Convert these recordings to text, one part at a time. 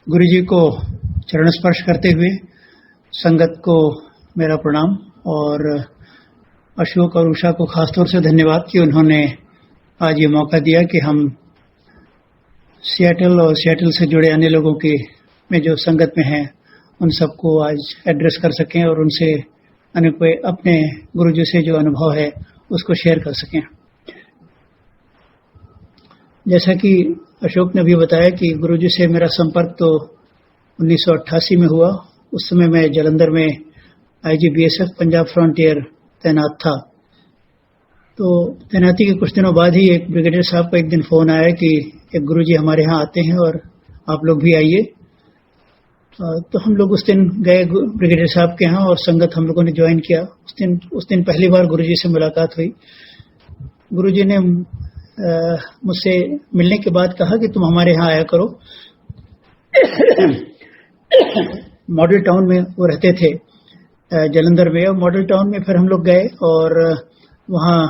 गुरु जी को चरण स्पर्श करते हुए संगत को मेरा प्रणाम और अशोक और उषा को खासतौर से धन्यवाद कि उन्होंने आज ये मौका दिया कि हम सियाटल और सियाटल से जुड़े अन्य लोगों के में जो संगत में हैं उन सबको आज एड्रेस कर सकें और उनसे अपने गुरु जी से जो अनुभव है उसको शेयर कर सकें। जैसा कि अशोक ने भी बताया कि गुरु जी से मेरा संपर्क तो 1988 में हुआ। उस समय मैं जालंधर में IGBSF पंजाब फ्रंटियर तैनात था। तो तैनाती के कुछ दिनों बाद ही एक ब्रिगेडियर साहब का एक दिन फोन आया कि एक गुरु जी हमारे यहाँ आते हैं और आप लोग भी आइए। तो हम लोग उस दिन गए ब्रिगेडियर साहब के यहाँ और संगत हम लोगों ने ज्वाइन किया। उस दिन पहली बार गुरु जी से मुलाकात हुई। गुरु जी ने मुझसे मिलने के बाद कहा कि तुम हमारे यहाँ आया करो। मॉडल टाउन में वो रहते थे जालंधर में, और मॉडल टाउन में फिर हम लोग गए और वहाँ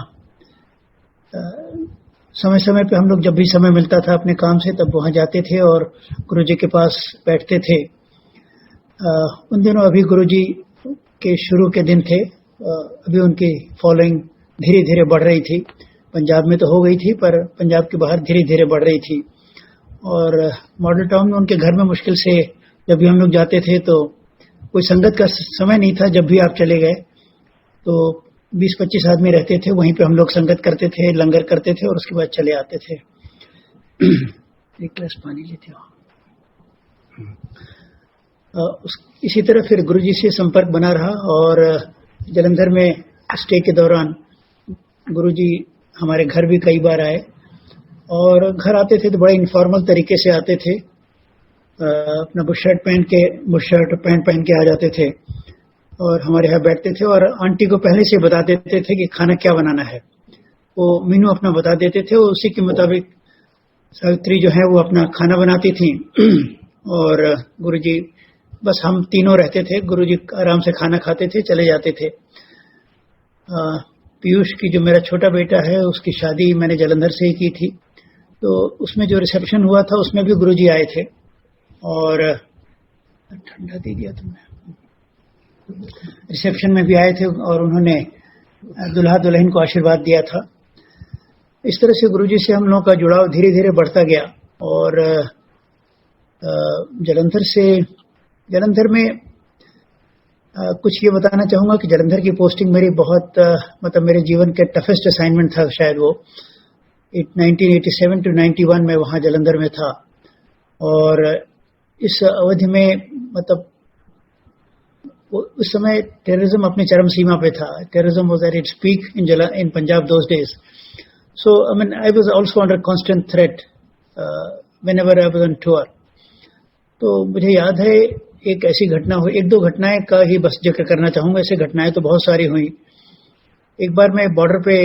समय समय पे हम लोग जब भी समय मिलता था अपने काम से तब वहाँ जाते थे और गुरु जी के पास बैठते थे। उन दिनों अभी गुरु जी के शुरू के दिन थे। अभी उनकी फॉलोइंग धीरे धीरे बढ़ रही थी। पंजाब में तो हो गई थी पर पंजाब के बाहर धीरे धीरे बढ़ रही थी। और मॉडल टाउन में उनके घर में मुश्किल से जब भी हम लोग जाते थे तो कोई संगत का समय नहीं था। जब भी आप चले गए तो 20-25 आदमी रहते थे, वहीं पे हम लोग संगत करते थे, लंगर करते थे और उसके बाद चले आते थे। एक गिलास पानी लेते हो। इसी तरह फिर गुरुजी से संपर्क बना रहा और जालंधर में स्टे के दौरान गुरुजी हमारे घर भी कई बार आए और घर आते थे तो बड़े इनफॉर्मल तरीके से आते थे। अपना बुशर्ट पैंट पहन के आ जाते थे और हमारे यहाँ बैठते थे और आंटी को पहले से बता देते थे कि खाना क्या बनाना है। वो मेनू अपना बता देते थे और उसी के मुताबिक सावित्री जो है वो अपना खाना बनाती थी और गुरुजी बस हम तीनों रहते थे। गुरुजी आराम से खाना खाते थे, चले जाते थे। पीयूष की जो मेरा छोटा बेटा है उसकी शादी मैंने जालंधर से ही की थी, तो उसमें जो रिसेप्शन हुआ था उसमें भी गुरुजी आए थे और ठंडा दे दिया तुमने। रिसेप्शन में भी आए थे और उन्होंने दुल्हा दुल्हन को आशीर्वाद दिया था। इस तरह से गुरुजी से हम लोगों का जुड़ाव धीरे धीरे बढ़ता गया और जालंधर में कुछ ये बताना चाहूँगा कि जालंधर की पोस्टिंग मेरी बहुत मतलब मेरे जीवन के टफेस्ट असाइनमेंट था शायद वो। 1987 to 91 में वहाँ जालंधर में था और इस अवधि में मतलब उस समय टेररिज्म अपनी चरम सीमा पे था। Terrorism was at its peak in Punjab those days. So I was also under constant threat whenever I was on tour. तो मुझे याद है एक ऐसी घटना हुई, एक दो घटनाएं का ही बस जिक्र करना चाहूंगा। ऐसी घटनाएं तो बहुत सारी हुई। एक बार मैं बॉर्डर पे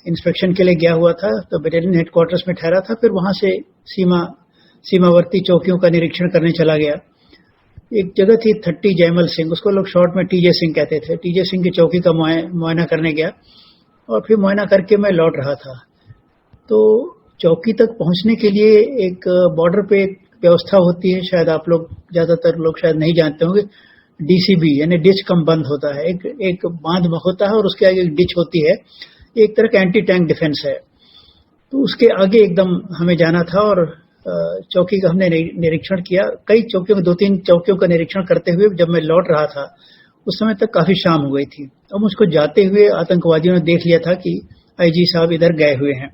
इंस्पेक्शन के लिए गया हुआ था तो बटालियन हेडक्वार्टर्स में ठहरा था, फिर वहां से सीमावर्ती चौकियों का निरीक्षण करने चला गया। एक जगह थी 30 जयमल सिंह, उसको लोग शॉर्ट में TJ सिंह कहते थे। TJ सिंह की चौकी का मुआयना करने गया और फिर मुआयना करके मैं लौट रहा था। तो चौकी तक पहुंचने के लिए एक बॉर्डर पे एक व्यवस्था होती है, शायद आप लोग ज्यादातर लोग शायद नहीं जानते होंगे। DCB यानी डिच कम बंद होता है। एक बांध होता है और उसके आगे एक डिच होती है। एक तरह का एंटी टैंक डिफेंस है। तो उसके आगे एकदम हमें जाना था और चौकी का हमने निरीक्षण किया। कई चौकियों में 2-3 चौकियों का निरीक्षण करते हुए जब मैं लौट रहा था उस समय तक काफी शाम हो गई थी और मुझको जाते हुए आतंकवादियों ने देख लिया था कि IG साहब इधर गए हुए हैं।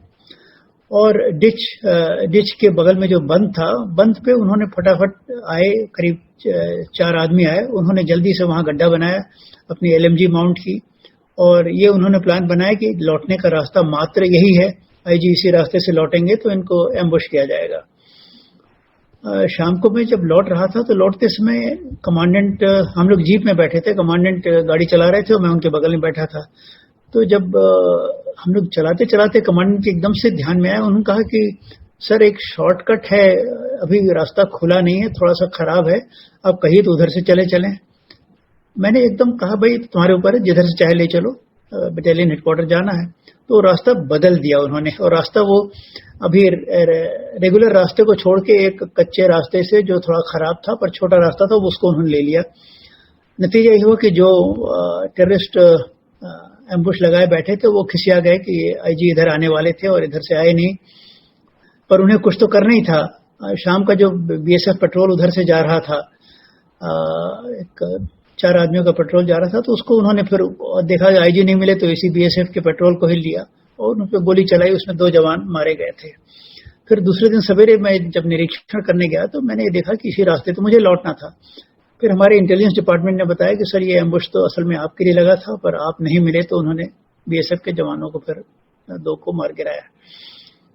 और डिच के बगल में जो बंद था, बंद पे उन्होंने फटाफट आए, करीब 4 आदमी आए। उन्होंने जल्दी से वहां गड्ढा बनाया, अपनी LMG माउंट की और ये उन्होंने प्लान बनाया कि लौटने का रास्ता मात्र यही है, IG इसी रास्ते से लौटेंगे तो इनको एम्बुश किया जाएगा। शाम को मैं जब लौट रहा था तो लौटते समय कमांडेंट, हम लोग जीप में बैठे थे, कमांडेंट गाड़ी चला रहे थे और मैं उनके बगल में बैठा था। तो जब हम लोग चलाते चलाते कमांडेंट के एकदम से ध्यान में आया, उन्होंने कहा कि सर एक शॉर्टकट है, अभी रास्ता खुला नहीं है, थोड़ा सा खराब है, आप कहिए तो उधर से चलें। मैंने एकदम कहा भाई तुम्हारे ऊपर है, जिधर से चाहे ले चलो। बटालियन हेडक्वार्टर जाना है। तो रास्ता बदल दिया उन्होंने, और रास्ता वो अभी रेगुलर रास्ते को छोड़ के एक कच्चे रास्ते से जो थोड़ा खराब था पर छोटा रास्ता था, उसको उन्होंने ले लिया। नतीजा ये हुआ कि जो टेररिस्ट एम्बुश लगाए बैठे थे वो खिसिया गए कि आईजी इधर आने वाले थे और इधर से आए नहीं, पर उन्हें कुछ तो करना ही था। शाम का जो बीएसएफ पेट्रोल उधर से जा रहा था, एक 4 आदमियों का पेट्रोल जा रहा था, तो उसको उन्होंने फिर देखा कि आईजी नहीं मिले तो इसी बीएसएफ के पेट्रोल को ही लिया और उन पर गोली चलाई, उसमें 2 जवान मारे गए थे। फिर दूसरे दिन सवेरे मैं जब निरीक्षण करने गया तो मैंने ये देखा कि इसी रास्ते तो मुझे लौटना था। फिर हमारे इंटेलिजेंस डिपार्टमेंट ने बताया कि सर ये एम्बुश तो असल में आपके लिए लगा था, पर आप नहीं मिले तो उन्होंने बीएसएफ के जवानों को फिर 2 को मार गिराया।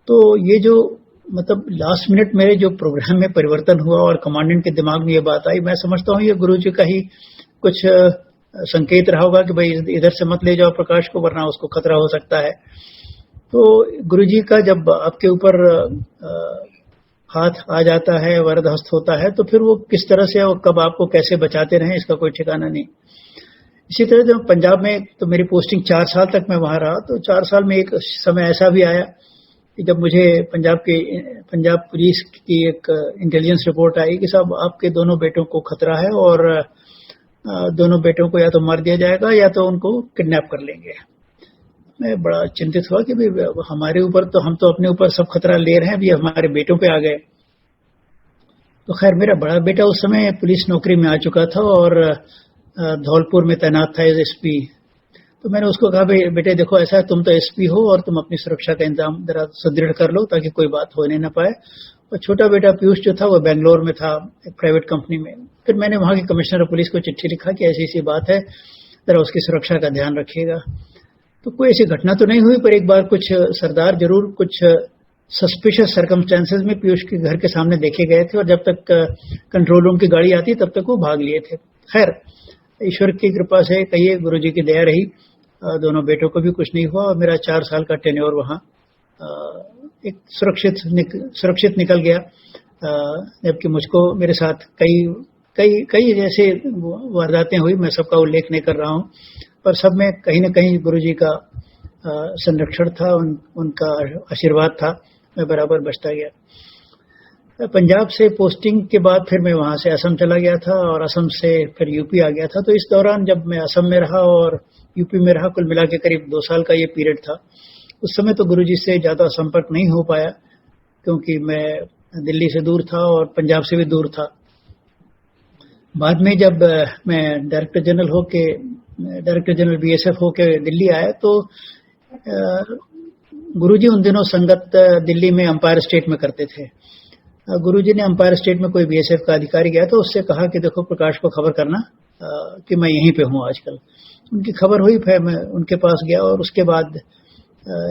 तो ये जो मतलब लास्ट मिनट मेरे जो प्रोग्राम में परिवर्तन हुआ और कमांडेंट के दिमाग में ये बात आई, मैं समझता हूँ ये गुरुजी का ही कुछ संकेत रहा होगा कि भाई इधर से मत ले जाओ प्रकाश को, वरना उसको खतरा हो सकता है। तो गुरुजी का जब आपके ऊपर हाथ आ जाता है, वरद हस्त होता है, तो फिर वो किस तरह से और कब आपको कैसे बचाते रहें इसका कोई ठिकाना नहीं। इसी तरह जब पंजाब में तो मेरी पोस्टिंग 4 साल तक मैं वहां रहा, तो 4 साल में एक समय ऐसा भी आया कि जब मुझे पंजाब पुलिस की एक इंटेलिजेंस रिपोर्ट आई कि साहब आपके दोनों बेटों को खतरा है और दोनों बेटों को या तो मार दिया जाएगा या तो उनको किडनैप कर लेंगे। मैं बड़ा चिंतित हुआ कि भाई हमारे ऊपर तो, हम तो अपने ऊपर सब खतरा ले रहे हैं, अभी हमारे बेटों पे आ गए। तो खैर मेरा बड़ा बेटा उस समय पुलिस नौकरी में आ चुका था और धौलपुर में तैनात था एज एसपी। तो मैंने उसको कहा भाई बेटे देखो ऐसा है, तुम तो एसपी हो और तुम अपनी सुरक्षा का इंतजाम जरा सुदृढ़ कर लो ताकि कोई बात होने न पाए। और छोटा बेटा पीयूष जो था वो बेंगलोर में था एक प्राइवेट कंपनी में। फिर मैंने वहां के कमिश्नर ऑफ पुलिस को चिट्ठी लिखा कि ऐसी ऐसी बात है, जरा उसकी सुरक्षा का ध्यान रखिएगा। तो कोई ऐसी घटना तो नहीं हुई, पर एक बार कुछ सरदार जरूर कुछ सस्पिशियस सर्कमस्टेंसेस में पीयूष के घर के सामने देखे गए थे और जब तक कंट्रोल रूम की गाड़ी आती तब तक वो भाग लिए थे। खैर ईश्वर की कृपा से कहिए, गुरुजी की दया रही, दोनों बेटों को भी कुछ नहीं हुआ और मेरा 4 साल का टेन्योर वहां एक सुरक्षित निकल गया। जबकि मुझको मेरे साथ कई जैसे वारदातें हुई, मैं सबका उल्लेख नहीं कर रहा हूं, पर सब में कहीं न कहीं गुरुजी का संरक्षण था, उनका आशीर्वाद था, मैं बराबर बचता गया। पंजाब से पोस्टिंग के बाद फिर मैं वहां से असम चला गया था और असम से फिर यूपी आ गया था। तो इस दौरान जब मैं असम में रहा और यूपी में रहा, कुल मिला के करीब 2 साल का ये पीरियड था। उस समय तो गुरुजी से ज्यादा संपर्क नहीं हो पाया क्योंकि मैं दिल्ली से दूर था और पंजाब से भी दूर था। बाद में जब मैं डायरेक्टर जनरल बीएसएफ होके दिल्ली आया तो गुरुजी उन दिनों संगत दिल्ली में अंपायर स्टेट में करते थे। गुरुजी ने अंपायर स्टेट में कोई बीएसएफ का अधिकारी गया तो उससे कहा कि देखो प्रकाश को खबर करना कि मैं यहीं पे हूँ आजकल। उनकी खबर हुई, फिर मैं उनके पास गया और उसके बाद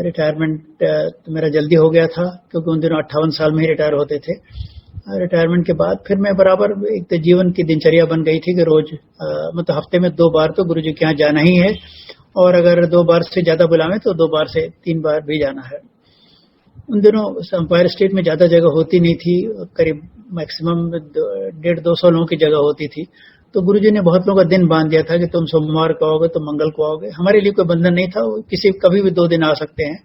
रिटायरमेंट तो मेरा जल्दी हो गया था क्योंकि उन दिनों 58 साल में ही रिटायर होते थे। रिटायरमेंट के बाद फिर मैं बराबर एक तो जीवन की दिनचर्या बन गई थी कि रोज मतलब हफ्ते में 2 बार तो गुरुजी के यहाँ जाना ही है और अगर 2 बार से ज्यादा बुलावें तो 2 बार से 3 बार भी जाना है। उन दिनों अंपायर स्टेट में ज्यादा जगह होती नहीं थी, करीब मैक्सिमम 150-200 लोगों की जगह होती थी। तो गुरुजी ने बहुत लोगों का दिन बांध दिया था कि तुम सोमवार को आओगे, तुम मंगल को आओगे। हमारे लिए कोई बंधन नहीं था, कभी भी 2 दिन आ सकते हैं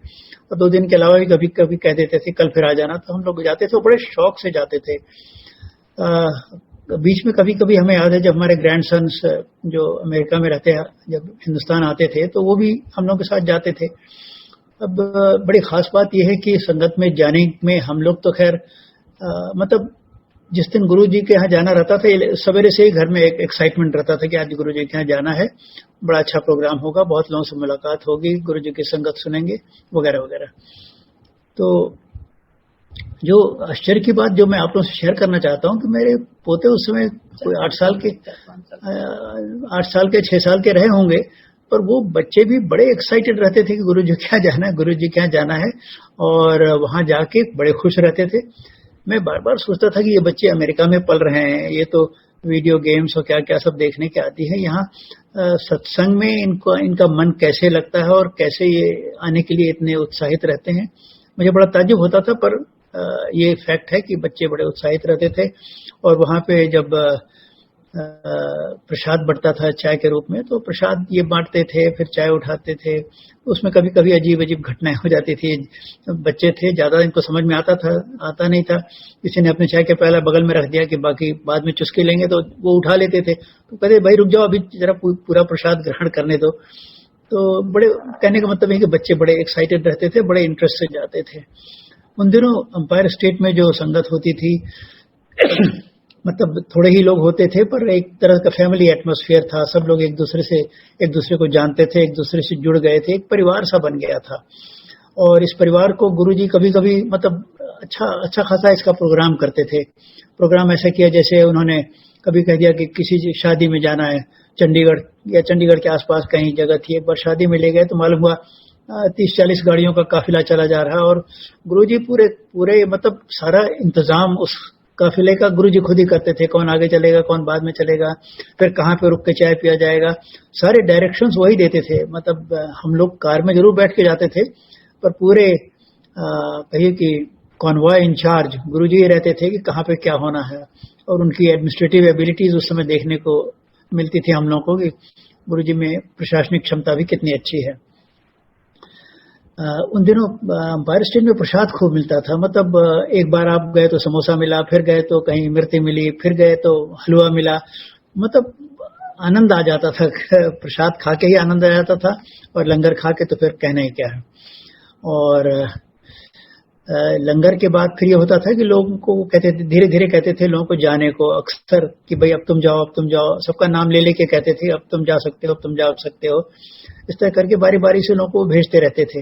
और 2 दिन के अलावा भी कभी कभी कह देते थे कल फिर आ जाना। तो हम लोग जाते थे, बड़े शौक से जाते थे। बीच में कभी कभी हमें याद है जब हमारे ग्रैंडसन्स जो अमेरिका में रहते हैं जब हिंदुस्तान आते थे तो वो भी हम लोग के साथ जाते थे। अब बड़ी खास बात यह है कि संगत में जाने में हम लोग तो खैर मतलब जिस दिन गुरु जी के यहाँ जाना रहता था सवेरे से ही घर में एक एक्साइटमेंट रहता था कि आज गुरु जी के यहाँ जाना है, बड़ा अच्छा प्रोग्राम होगा, बहुत लोगों से मुलाकात होगी, गुरु जी की संगत सुनेंगे वगैरह वगैरह। तो जो आश्चर्य की बात जो मैं आप लोगों से शेयर करना चाहता हूँ कि मेरे पोते उस समय कोई 8 साल के 6 साल के रहे होंगे, पर वो बच्चे भी बड़े एक्साइटेड रहते थे कि गुरु जी क्या जाना है, गुरु जी क्या जाना है, और वहां जाके बड़े खुश रहते थे। मैं बार बार सोचता था कि ये बच्चे अमेरिका में पल रहे हैं, ये तो वीडियो गेम्स और क्या क्या सब देखने के आती है, यहाँ सत्संग में इनका मन कैसे लगता है और कैसे ये आने के लिए इतने उत्साहित रहते हैं। मुझे बड़ा ताज्जुब होता था, पर ये फैक्ट है कि बच्चे बड़े उत्साहित रहते थे। और वहां पे जब प्रसाद बढ़ता था चाय के रूप में, तो प्रसाद ये बांटते थे, फिर चाय उठाते थे। उसमें कभी कभी अजीब अजीब घटनाएं हो जाती थी। बच्चे थे, ज्यादा इनको समझ में आता नहीं था। किसी ने अपने चाय के प्याला बगल में रख दिया कि बाकी बाद में चुस्की लेंगे, तो वो उठा लेते थे। तो कहते भाई रुक जाओ, अभी जरा पूरा प्रसाद ग्रहण करने दो। तो बड़े, कहने का मतलब है कि बच्चे बड़े एक्साइटेड रहते थे, बड़े इंटरेस्ट से जाते थे। उन दिनों अंपायर स्टेट में जो संगत होती थी मतलब थोड़े ही लोग होते थे, पर एक तरह का फैमिली एटमॉस्फेयर था। सब लोग एक दूसरे को जानते थे, एक दूसरे से जुड़ गए थे, एक परिवार सा बन गया था। और इस परिवार को गुरुजी कभी-कभी मतलब अच्छा खासा इसका प्रोग्राम करते थे। प्रोग्राम ऐसा किया जैसे उन्होंने कभी कह दिया कि किसी शादी में जाना है, चंडीगढ़ या चंडीगढ़ के आसपास कहीं जगह थी। एक बार शादी में ले गए तो मालूम हुआ 30-40 गाड़ियों का काफिला चला जा रहा है, और गुरुजी पूरे मतलब सारा इंतजाम उस काफिले का गुरुजी खुद ही करते थे। कौन आगे चलेगा, कौन बाद में चलेगा, फिर कहाँ पे रुक के चाय पिया जाएगा, सारे डायरेक्शंस वही देते थे। मतलब हम लोग कार में जरूर बैठ के जाते थे, पर पूरे कहिए कि कॉन्वॉय इंचार्ज गुरुजी ही रहते थे कि कहाँ पे क्या होना है। और उनकी एडमिनिस्ट्रेटिव एबिलिटीज उस समय देखने को मिलती थी हम लोगों को कि गुरुजी में प्रशासनिक क्षमता भी कितनी अच्छी है। उन दिनों अंपायर स्टेट में प्रसाद खूब मिलता था। मतलब एक बार आप गए तो समोसा मिला, फिर गए तो कहीं मिर्ची मिली, फिर गए तो हलवा मिला। मतलब आनंद आ जाता था। प्रसाद खा के ही आनंद आ जाता था, और लंगर खा के तो फिर कहना ही क्या है। और लंगर के बाद फिर ये होता था कि लोगों को कहते थे, धीरे धीरे कहते थे लोगों को जाने को अक्सर कि भाई अब तुम जाओ, अब तुम जाओ। सबका नाम ले लेके कहते थे अब तुम जा सकते हो, अब तुम जा सकते हो। इस तरह करके बारी बारी से लोगों को भेजते रहते थे।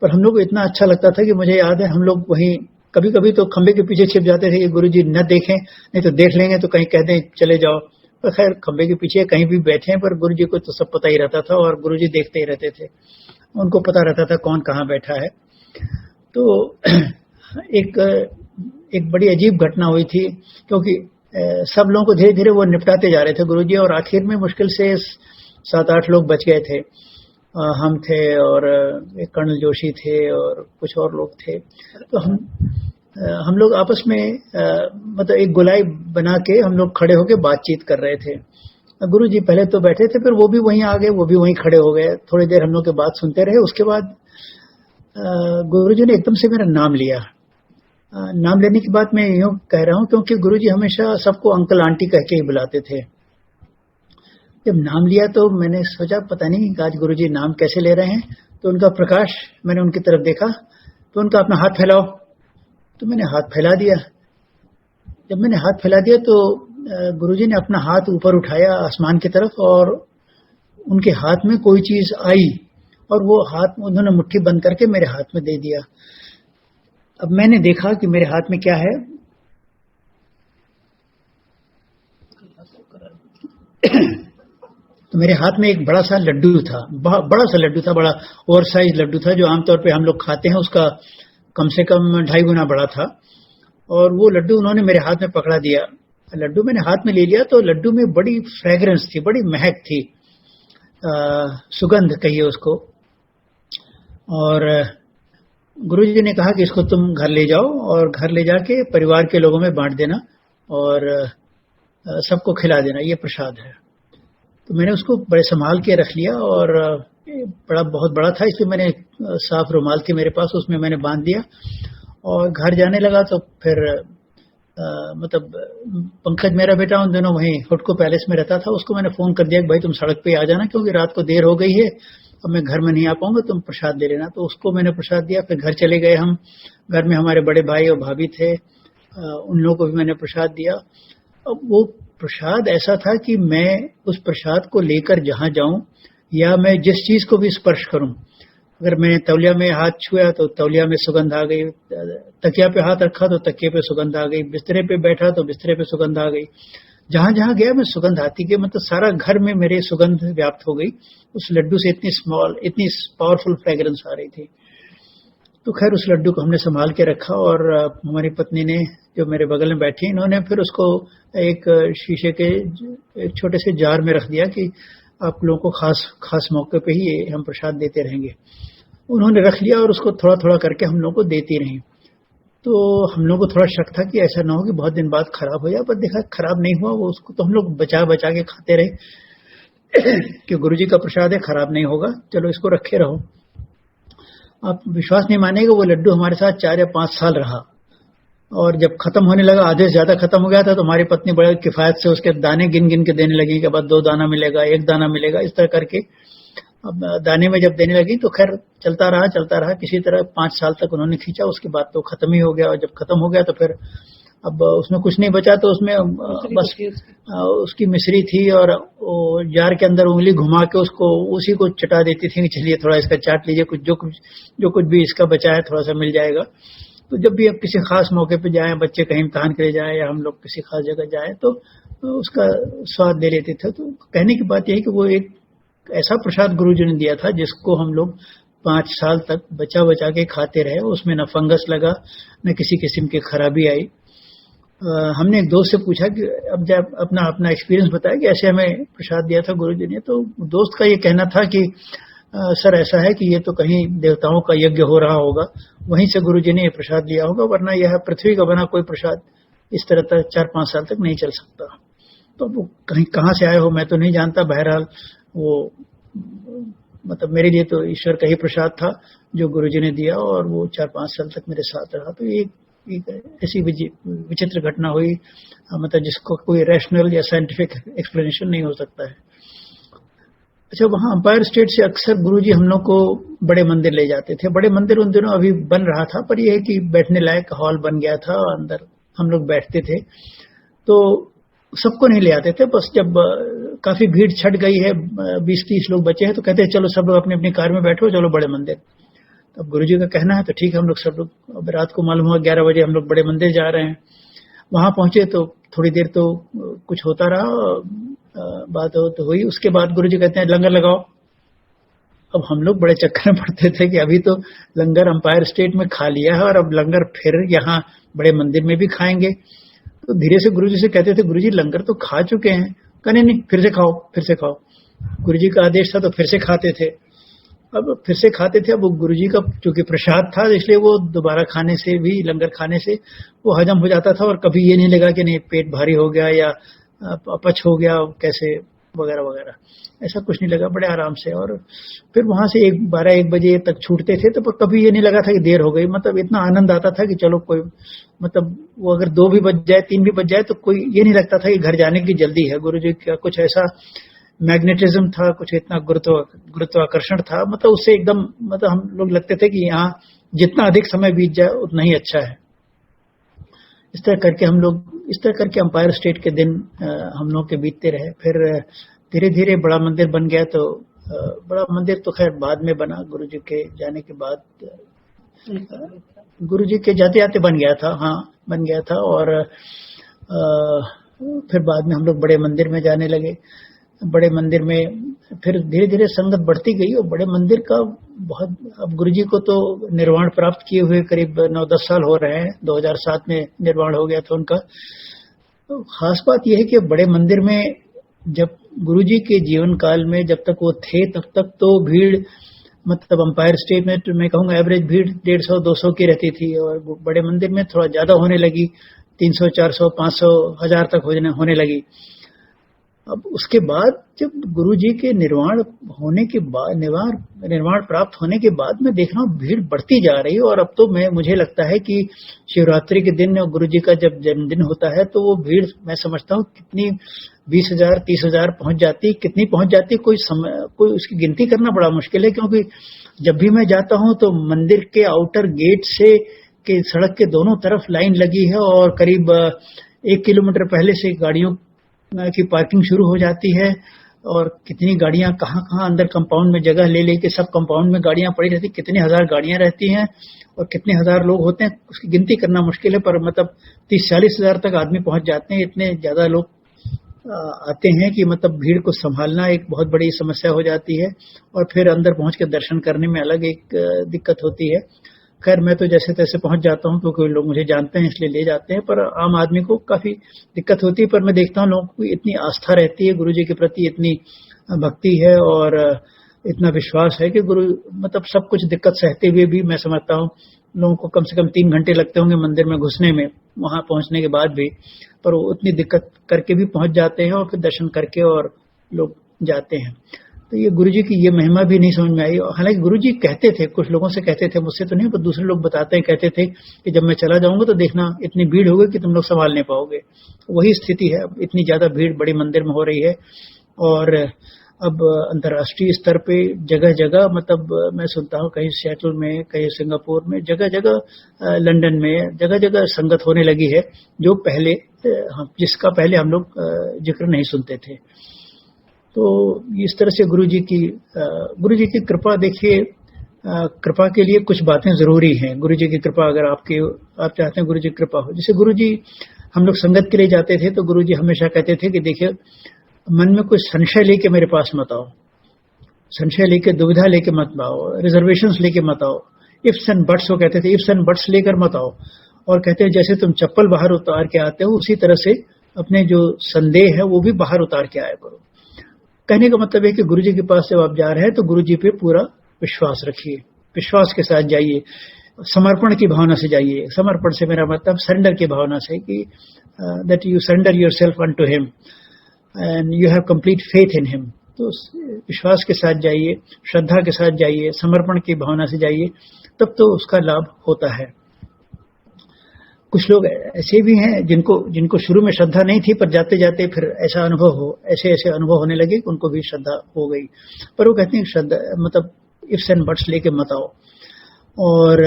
पर हम लोग को इतना अच्छा लगता था कि मुझे याद है हम लोग वहीं कभी कभी तो खंबे के पीछे छिप जाते थे कि गुरुजी न देखें, नहीं तो देख लेंगे तो कहीं कह दें चले जाओ। पर खैर खंबे के पीछे कहीं भी बैठे, पर गुरुजी को तो सब पता ही रहता था, और गुरुजी देखते ही रहते थे। उनको पता रहता था कौन कहाँ बैठा है। तो एक बड़ी अजीब घटना हुई थी, क्योंकि सब लोगों को धीरे धीरे वो निपटाते जा रहे थे गुरुजी, और आखिर में मुश्किल से 7-8 लोग बच गए थे। हम थे, और एक कर्नल जोशी थे, और कुछ और लोग थे। तो हम लोग आपस में मतलब एक गोलाई बना के हम लोग खड़े होके बातचीत कर रहे थे। गुरुजी पहले तो बैठे थे, फिर वो भी वहीं आ गए, वो भी वहीं खड़े हो गए। थोड़ी देर हम लोग की बात सुनते रहे। उसके बाद गुरुजी ने एकदम से मेरा नाम लिया। नाम लेने की बात मैं यूँ कह रहा हूँ क्योंकि गुरुजी हमेशा सबको अंकल आंटी कह के ही बुलाते थे। जब नाम लिया तो मैंने सोचा पता नहीं आज गुरुजी नाम कैसे ले रहे हैं। तो उनका प्रकाश, मैंने उनकी तरफ देखा तो उनका अपना हाथ फैलाओ, तो मैंने हाथ फैला दिया। जब मैंने हाथ फैला दिया तो गुरुजी ने अपना हाथ ऊपर उठाया आसमान की तरफ, और उनके हाथ में कोई चीज आई, और वो हाथ उन्होंने मुट्ठी बंद करके मेरे हाथ में दे दिया। अब मैंने देखा कि मेरे हाथ में क्या है। तो मेरे हाथ में एक बड़ा सा लड्डू था, बड़ा सा लड्डू था, बड़ा ओवर साइज लड्डू था, जो आमतौर पे हम लोग खाते हैं उसका कम से कम 2.5 गुना बड़ा था। और वो लड्डू उन्होंने मेरे हाथ में पकड़ा दिया। लड्डू मैंने हाथ में ले लिया तो लड्डू में बड़ी फ्रेग्रेंस थी, बड़ी महक थी, सुगंध कहिए उसको। और गुरुजी ने कहा कि इसको तुम घर ले जाओ, और घर ले जाके परिवार के लोगों में बांट देना, और सबको खिला देना, ये प्रसाद है। तो मैंने उसको बड़े संभाल के रख लिया, और बहुत बड़ा था, इसलिए मैंने साफ रुमाल थी मेरे पास, उसमें मैंने बांध दिया और घर जाने लगा। तो फिर मतलब पंकज मेरा बेटा उन दिनों वहीं हुडको पैलेस में रहता था, उसको मैंने फोन कर दिया कि भाई तुम सड़क पे आ जाना, क्योंकि रात को देर हो गई है, अब मैं घर में नहीं आ पाऊंगा, तुम प्रसाद दे लेना। तो उसको मैंने प्रसाद दिया। फिर घर चले गए हम। घर में हमारे बड़े भाई और भाभी थे, उन लोगों को भी मैंने प्रसाद दिया। अब वो प्रसाद ऐसा था कि मैं उस प्रसाद को लेकर जहां जाऊं, या मैं जिस चीज को भी स्पर्श करूं, अगर मैंने तौलिया में हाथ छुआ तो तौलिया में सुगंध आ गई, तकिया पे हाथ रखा तो तकिए पे सुगंध आ गई, बिस्तरे पे बैठा तो बिस्तरे पे सुगंध आ गई। जहां जहां गया मैं सुगंध आती गई, मतलब सारा घर में मेरे सुगंध व्याप्त हो गई। उस लड्डू से इतनी पावरफुल फ्रेग्रेंस आ रही थी। तो खैर उस लड्डू को हमने संभाल के रखा, और हमारी पत्नी ने, जो मेरे बगल में बैठी, इन्होंने फिर उसको एक शीशे के एक छोटे से जार में रख दिया कि आप लोगों को खास मौके पे ही हम प्रसाद देते रहेंगे। उन्होंने रख लिया और उसको थोड़ा थोड़ा करके हम लोगों को देती रही। तो हम लोग को थोड़ा शक था कि ऐसा ना हो कि बहुत दिन बाद खराब हो जाए, पर देखा खराब नहीं हुआ। वो उसको तो हम लोग बचा बचा के खाते रहे कि गुरुजी का प्रसाद है, खराब नहीं होगा, चलो इसको रखे रहो। आप विश्वास नहीं मानेंगे, वो लड्डू हमारे साथ 4 या 5 साल रहा, और जब खत्म होने लगा, आधे से ज्यादा खत्म हो गया था, तो हमारी पत्नी बड़े किफायत से उसके दाने गिन गिन के देने लगी कि अब 2 दाना मिलेगा, 1 दाना मिलेगा, इस तरह करके अब दाने में जब देने लगी तो खैर चलता रहा किसी तरह 5 साल तक उन्होंने खींचा। उसके बाद तो खत्म ही हो गया, और जब खत्म हो गया तो फिर अब उसमें कुछ नहीं बचा, तो उसमें बस उसकी मिश्री थी, और वो जार के अंदर उंगली घुमा के उसको उसी को चटा देती थी कि चलिए थोड़ा इसका चाट लीजिए, कुछ जो कुछ भी इसका बचा है थोड़ा सा मिल जाएगा। तो जब भी अब किसी खास मौके पे जाएं, बच्चे कहीं इम्तिहान के लिए जाएं या हम लोग किसी खास जगह जाएं, तो उसका स्वाद ले लेते थे। तो कहने की बात यह है कि वो एक ऐसा प्रसाद गुरुजी ने दिया था जिसको हम लोग 5 साल तक बचा बचा के खाते रहे। उसमें न फंगस लगा, न किसी किस्म की खराबी आई। हमने एक दोस्त से पूछा कि अब जब अपना एक्सपीरियंस बताया कि ऐसे हमें प्रसाद दिया था गुरुजी ने, तो दोस्त का ये कहना था कि सर ऐसा है कि ये तो कहीं देवताओं का यज्ञ हो रहा होगा, वहीं से गुरुजी ने ये प्रसाद दिया होगा, वरना यह पृथ्वी का बना कोई प्रसाद इस तरह तक 4-5 साल तक नहीं चल सकता। तो वो कहीं कहाँ से आए हो मैं तो नहीं जानता, बहरहाल वो मतलब मेरे लिए तो ईश्वर का ही प्रसाद था जो गुरुजी ने दिया, और वो 4-5 साल तक मेरे साथ रहा। तो ये ऐसी विचित्र घटना हुई, मतलब जिसको कोई रैशनल या साइंटिफिक एक्सप्लेनेशन नहीं हो सकता है। अच्छा, वहाँ अंपायर स्टेट से अक्सर गुरुजी हम लोग को बड़े मंदिर ले जाते थे। बड़े मंदिर उन दिनों अभी बन रहा था, पर यह है कि बैठने लायक हॉल बन गया था, अंदर हम लोग बैठते थे। तो सबको नहीं ले आते थे, बस जब काफी भीड़ छट गई है, 20-30 लोग बचे हैं, तो कहते हैं चलो सब लोग अपनी अपनी कार में बैठो, चलो बड़े मंदिर। तब गुरुजी का कहना है तो ठीक है, हम लोग सब लोग, अब रात को मालूम हुआ 11 बजे हम लोग बड़े मंदिर जा रहे हैं। वहां पहुंचे तो थोड़ी देर तो कुछ होता रहा, बात तो हुई। उसके बाद गुरुजी कहते हैं लंगर लगाओ। अब हम लोग बड़े चक्कर में पड़ते थे कि अभी तो लंगर अंपायर स्टेट में खा लिया है, और अब लंगर फिर यहाँ बड़े मंदिर में भी खाएंगे। तो धीरे से गुरुजी से कहते थे गुरुजी लंगर तो खा चुके हैं। कहने नहीं, फिर से खाओ। गुरुजी का आदेश था तो फिर से खाते थे। अब फिर से खाते थे। अब गुरुजी का चूंकि प्रसाद था, इसलिए वो दोबारा खाने से भी, लंगर खाने से वो हजम हो जाता था, और कभी ये नहीं लगा कि नहीं पेट भारी हो गया या अपच हो गया कैसे वगैरह वगैरह, ऐसा कुछ नहीं लगा, बड़े आराम से। और फिर वहां से 12-1 बजे तक छूटते थे, तो कभी ये नहीं लगा था कि देर हो गई। मतलब इतना आनंद आता था कि चलो कोई, मतलब वो अगर 2 भी बज जाए, 3 भी बज जाए, तो कोई ये नहीं लगता था कि घर जाने की जल्दी है। गुरुजी का कुछ ऐसा मैग्नेटिज्म था, कुछ इतना गुरुत्वाकर्षण था, मतलब उससे एकदम, मतलब हम लोग लगते थे कि यहाँ जितना अधिक समय बीत जाए उतना ही अच्छा है। इस तरह करके अंपायर स्टेट के दिन हम लोग के बीतते रहे। फिर धीरे धीरे बड़ा मंदिर बन गया। तो बड़ा मंदिर तो खैर बाद में बना, गुरुजी के जाने के बाद, गुरुजी के जाते जाते बन गया था, हाँ बन गया था। और फिर बाद में हम लोग बड़े मंदिर में जाने लगे। बड़े मंदिर में फिर धीरे धीरे संगत बढ़ती गई, और बड़े मंदिर का बहुत, अब गुरुजी को तो निर्वाण प्राप्त किए हुए करीब 9-10 साल हो रहे हैं। 2007 में निर्वाण हो गया था उनका। तो खास बात यह है कि बड़े मंदिर में जब गुरुजी के जीवन काल में जब तक वो थे, तब तक तो भीड़, मतलब अंपायर स्टेट में तो मैं कहूँगा एवरेज भीड़ 150-200 की रहती थी, और बड़े मंदिर में थोड़ा ज्यादा होने लगी, 300-400-500-1000 तक होने लगी। अब उसके बाद जब गुरुजी के निर्वाण प्राप्त होने के बाद मैं देख रहा हूँ भीड़ बढ़ती जा रही है। और अब तो मुझे लगता है कि शिवरात्रि के दिन गुरुजी का जब जन्मदिन होता है, तो वो भीड़ मैं समझता हूँ कितनी 20,000-30,000 पहुंच जाती, कितनी पहुंच जाती, कोई उसकी गिनती करना बड़ा मुश्किल है। क्योंकि जब भी मैं जाता हूँ तो मंदिर के आउटर गेट से के सड़क के दोनों तरफ लाइन लगी है, और करीब 1 किलोमीटर पहले से गाड़ियों की पार्किंग शुरू हो जाती है। और कितनी गाड़ियां कहां कहां अंदर कंपाउंड में जगह ले लेके सब कंपाउंड में गाड़ियां पड़ी रहती, कितने हजार गाड़ियां रहती हैं, और कितने हजार लोग होते हैं, उसकी गिनती करना मुश्किल है। पर मतलब 30-40 हजार तक आदमी पहुंच जाते हैं, इतने ज्यादा लोग आते हैं कि मतलब भीड़ को संभालना एक बहुत बड़ी समस्या हो जाती है। और फिर अंदर पहुंच के दर्शन करने में अलग एक दिक्कत होती है। खैर मैं तो जैसे तैसे पहुंच जाता हूं, क्योंकि लोग मुझे जानते हैं इसलिए ले जाते हैं, पर आम आदमी को काफी दिक्कत होती है। पर मैं देखता हूं लोगों को इतनी आस्था रहती है गुरुजी के प्रति, इतनी भक्ति है, और इतना विश्वास है कि गुरु मतलब सब कुछ दिक्कत सहते हुए भी मैं समझता हूँ लोगों को कम से कम 3 घंटे लगते होंगे मंदिर में घुसने में, वहां पहुंचने के बाद भी, पर वो उतनी दिक्कत करके भी पहुंच जाते हैं और फिर दर्शन करके और लोग जाते हैं। तो ये गुरुजी की ये महिमा भी नहीं समझ में आई। हालांकि गुरुजी कहते थे, कुछ लोगों से कहते थे, मुझसे तो नहीं पर दूसरे लोग बताते हैं, कहते थे कि जब मैं चला जाऊंगा तो देखना इतनी भीड़ होगी कि तुम लोग संभाल नहीं पाओगे। वही स्थिति है, अब इतनी ज्यादा भीड़ बड़ी मंदिर में हो रही है और अब अंतर्राष्ट्रीय स्तर पे जगह जगह मतलब मैं सुनता हूँ कहीं सियाटल में, कहीं सिंगापुर में, जगह जगह लंदन में जगह जगह संगत होने लगी है जो पहले जिसका पहले हम लोग जिक्र नहीं सुनते थे। तो इस तरह से गुरु जी की कृपा देखिए, कृपा के लिए कुछ बातें जरूरी हैं। गुरु जी की कृपा अगर आप चाहते हैं गुरु जी की कृपा हो, जैसे गुरु जी हम लोग संगत के लिए जाते थे तो गुरु जी हमेशा कहते थे कि देखिए मन में कुछ संशय लेके मेरे पास मत आओ, संशय लेके दुविधा लेके मत आओ, रिजर्वेशंस लेके मत आओ, इफ्स एंड बट्स, वो कहते थे इफ्स एंड बट्स लेकर मत आओ। और कहते हैं जैसे तुम चप्पल बाहर उतार के आते हो उसी तरह से अपने जो संदेह है वो भी बाहर उतार के आया करो। कहने का मतलब है कि गुरु जी के पास जब आप जा रहे हैं तो गुरु जी पे पूरा विश्वास रखिए, विश्वास के साथ जाइए, समर्पण की भावना से जाइए। समर्पण से मेरा मतलब सरेंडर की भावना से कि that you surrender yourself unto him and you have complete faith in him. तो विश्वास के साथ जाइए, श्रद्धा के साथ जाइए, समर्पण की भावना से जाइए, तब तो उसका लाभ होता है। कुछ लोग ऐसे भी हैं जिनको शुरू में श्रद्धा नहीं थी पर जाते जाते फिर ऐसा ऐसे अनुभव होने लगे कि उनको भी श्रद्धा हो गई। पर वो कहते हैं श्रद्धा मतलब इफ्स एंड बट्स लेके मत आओ। और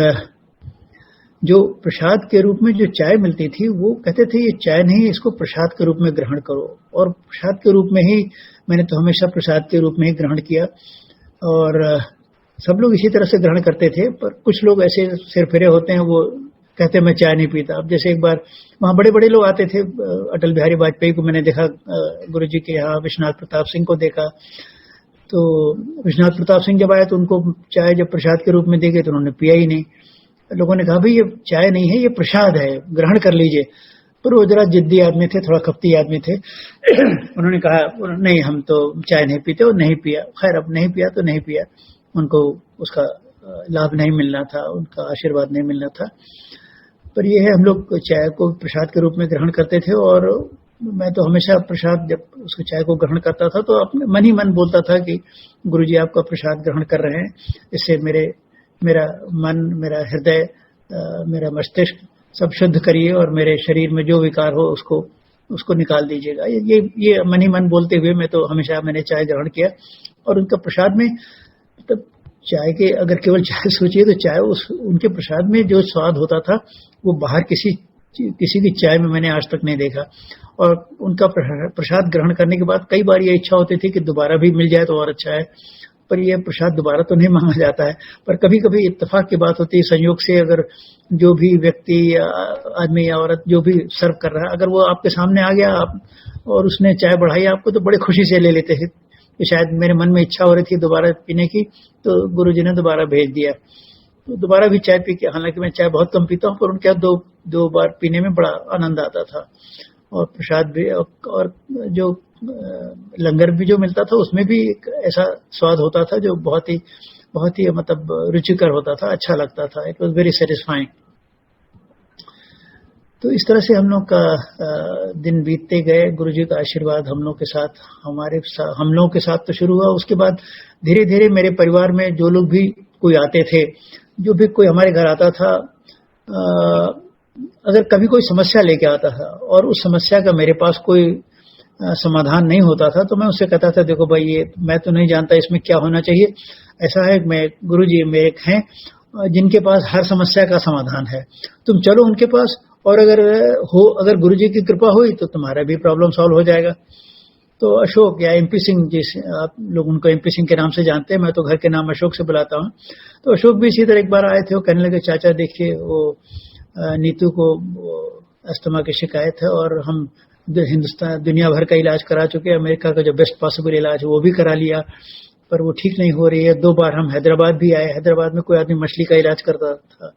जो प्रसाद के रूप में जो चाय मिलती थी वो कहते थे ये चाय नहीं, इसको प्रसाद के रूप में ग्रहण करो। और प्रसाद के रूप में ही मैंने तो हमेशा प्रसाद के रूप में ही ग्रहण किया और सब लोग इसी तरह से ग्रहण करते थे। पर कुछ लोग ऐसे सिरफिरे होते हैं, वो कहते मैं चाय नहीं पीता। अब जैसे एक बार वहाँ बड़े बड़े लोग आते थे, अटल बिहारी वाजपेयी को मैंने देखा गुरु जी के यहाँ, विश्वनाथ प्रताप सिंह को देखा। तो विश्वनाथ प्रताप सिंह जब आए तो उनको चाय जब प्रसाद के रूप में दी गई तो उन्होंने पिया ही नहीं। लोगों ने कहा भाई ये चाय नहीं है, ये प्रसाद है, ग्रहण कर लीजिए। पर वो जरा जिद्दी आदमी थे, थोड़ा कपटी आदमी थे। उन्होंने कहा नहीं हम तो चाय नहीं पीते, और नहीं पिया। खैर अब नहीं पिया तो नहीं पिया, उनको उसका लाभ नहीं मिलना था, उनका आशीर्वाद नहीं मिलना था। पर ये है हम लोग चाय को प्रसाद के रूप में ग्रहण करते थे। और मैं तो हमेशा प्रसाद जब उसको चाय को ग्रहण करता था तो अपने मन ही मन बोलता था कि गुरुजी आपका प्रसाद ग्रहण कर रहे हैं, इससे मेरा मन, मेरा हृदय, मेरा मस्तिष्क सब शुद्ध करिए और मेरे शरीर में जो विकार हो उसको निकाल दीजिएगा। ये मन ही मन बोलते हुए मैं तो हमेशा मैंने चाय ग्रहण किया। और उनका प्रसाद में मतलब चाय के अगर केवल चाय सोचिए तो चाय उनके प्रसाद में जो स्वाद होता था वो बाहर किसी की चाय में मैंने आज तक नहीं देखा। और उनका प्रसाद ग्रहण करने के बाद कई बार ये इच्छा होती थी कि दोबारा भी मिल जाए तो और अच्छा है, पर यह प्रसाद दोबारा तो नहीं मांगा जाता है। पर कभी कभी इत्तेफाक की बात होती है, संयोग से अगर जो भी व्यक्ति या आदमी या औरत जो भी सर्व कर रहा है अगर वो आपके सामने आ गया और उसने चाय बढ़ाई आपको तो बड़े खुशी से ले लेते हैं कि शायद मेरे मन में इच्छा हो रही थी दोबारा पीने की तो गुरुजी ने दोबारा भेज दिया। तो दोबारा भी चाय पी के, हालांकि मैं चाय बहुत कम पीता हूँ, पर उनके दो बार पीने में बड़ा आनंद आता था। और प्रसाद भी और जो लंगर भी जो मिलता था उसमें भी एक ऐसा स्वाद होता था जो बहुत ही मतलब रुचिकर होता था, अच्छा लगता था। It was very satisfying. तो इस तरह से हम लोग का दिन बीतते गए। गुरुजी का आशीर्वाद हम लोग के साथ, हम लोग के साथ तो शुरू हुआ, उसके बाद धीरे धीरे मेरे परिवार में जो लोग भी कोई आते थे, जो भी कोई हमारे घर आता था, अगर कभी कोई समस्या लेके आता था और उस समस्या का मेरे पास कोई समाधान नहीं होता था तो मैं उससे कहता था देखो भाई ये मैं तो नहीं जानता इसमें क्या होना चाहिए। ऐसा है मैं गुरुजी मेरे हैं जिनके पास हर समस्या का समाधान है, तुम चलो उनके पास और अगर गुरुजी की कृपा हुई तो तुम्हारा भी प्रॉब्लम सॉल्व हो जाएगा। तो अशोक या एमपी सिंह, जिस आप लोग उनको एमपी सिंह के नाम से जानते हैं, मैं तो घर के नाम अशोक से बुलाता हूँ। तो अशोक भी इसी तरह एक बार आए थे, वो कहने लगे चाचा देखिए वो नीतू को अस्थमा की शिकायत है और हम दुनिया भर का इलाज करा चुके हैं, अमेरिका का जो बेस्ट पॉसिबल इलाज है वो भी करा लिया पर वो ठीक नहीं हो रही है। 2 बार हम हैदराबाद भी आए, हैदराबाद में कोई आदमी मछली का इलाज करता था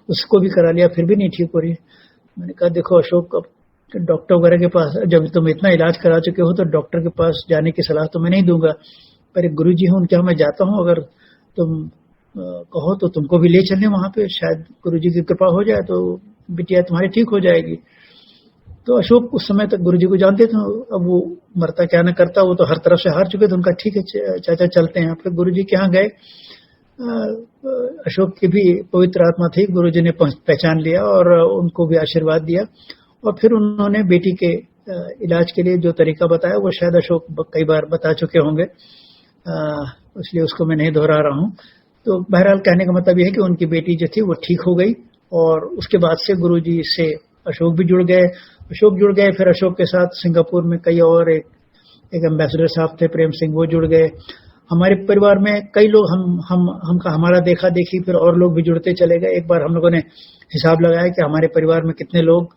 उसको भी करा लिया फिर भी नहीं ठीक हो रही है। मैंने कहा देखो अशोक, डॉक्टर वगैरह के पास जब तुम इतना इलाज करा चुके हो तो डॉक्टर के पास जाने की सलाह तो मैं नहीं दूंगा, पर एक गुरुजी हैं उनके यहाँ मैं जाता हूँ, अगर तुम कहो तो तुमको भी ले चलें वहाँ पे, शायद गुरुजी की कृपा हो जाए तो बिटिया तुम्हारी ठीक हो जाएगी। तो अशोक उस समय तक गुरुजी को जानते थे, अब वो मरता क्या न करता, वो तो हर तरफ से हार चुके थे। उनका ठीक है चाचा चलते हैं। फिर गुरुजी के यहाँ गए। अशोक की भी पवित्र आत्मा थी, गुरुजी ने पहचान लिया और उनको भी आशीर्वाद दिया। और फिर उन्होंने बेटी के इलाज के लिए जो तरीका बताया वो शायद अशोक कई बार बता चुके होंगे, इसलिए उसको मैं नहीं दोहरा रहा हूँ। तो बहरहाल कहने का मतलब यह है कि उनकी बेटी जो थी वो ठीक हो गई और उसके बाद से गुरुजी से अशोक भी जुड़ गए। फिर अशोक के साथ सिंगापुर में कई और एक एम्बेसडर साहब थे प्रेम सिंह, वो जुड़ गए। हमारे परिवार में कई लोग हमारा देखा देखी फिर और लोग भी जुड़ते चले गए। एक बार हम लोगों ने हिसाब लगाया कि हमारे परिवार में कितने लोग,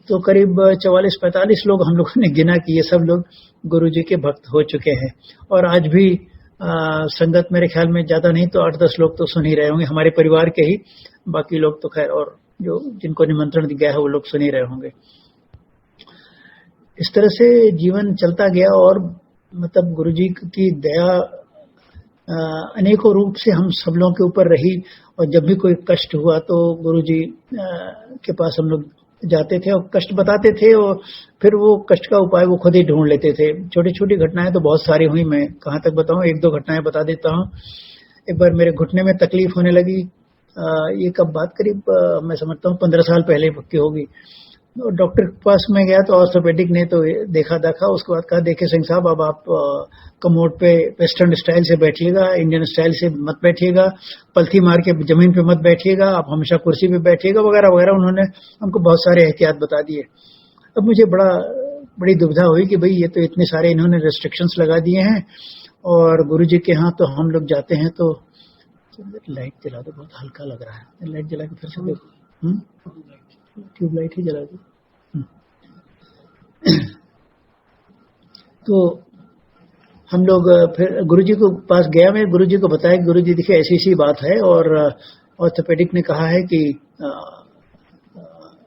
तो करीब 44-45 लोग हम लोगों ने गिना कि ये सब लोग गुरुजी के भक्त हो चुके हैं। और आज भी संगत मेरे ख्याल में ज्यादा नहीं तो 8-10 लोग तो सुन ही रहे होंगे हमारे परिवार के ही, बाकी लोग तो खैर और जो जिनको निमंत्रण दिया है वो लोग सुन ही रहे होंगे। इस तरह से जीवन चलता गया और मतलब गुरुजी की दया अनेकों रूप से हम सब लोगों के ऊपर रही। और जब भी कोई कष्ट हुआ तो गुरुजी के पास हम लोग जाते थे और कष्ट बताते थे और फिर वो कष्ट का उपाय वो खुद ही ढूंढ लेते थे। छोटी छोटी घटनाएं तो बहुत सारी हुई, मैं कहाँ तक बताऊं, 1-2 घटनाएं बता देता हूं। एक बार मेरे घुटने में तकलीफ होने लगी, ये कब बात करीब मैं समझता हूँ 15 साल पहले की होगी। डॉक्टर के पास में गया तो ऑर्थोपेडिक ने तो देखा उसके बाद कहा देखिए सिंह साहब, अब आप कमोड पे वेस्टर्न स्टाइल से बैठिएगा, इंडियन स्टाइल से मत बैठिएगा, पलथी मार के जमीन पे मत बैठिएगा, आप हमेशा कुर्सी पे बैठिएगा वगैरह वगैरह। उन्होंने हमको बहुत सारे एहतियात बता दिए। अब मुझे बड़ी दुविधा हुई कि भाई ये तो इतने सारे इन्होंने रेस्ट्रिक्शंस लगा दिए हैं और गुरुजी के यहाँ तो हम लोग जाते हैं। तो लाइट जला दो, बहुत हल्का लग रहा है, लाइट जला के फिर से देखो, ट्यूबलाइट ही जला दो। तो हम लोग फिर गुरुजी को पास गया, मैं गुरुजी को बताया कि गुरुजी देखिए ऐसी बात है और ऑर्थोपेडिक ने कहा है कि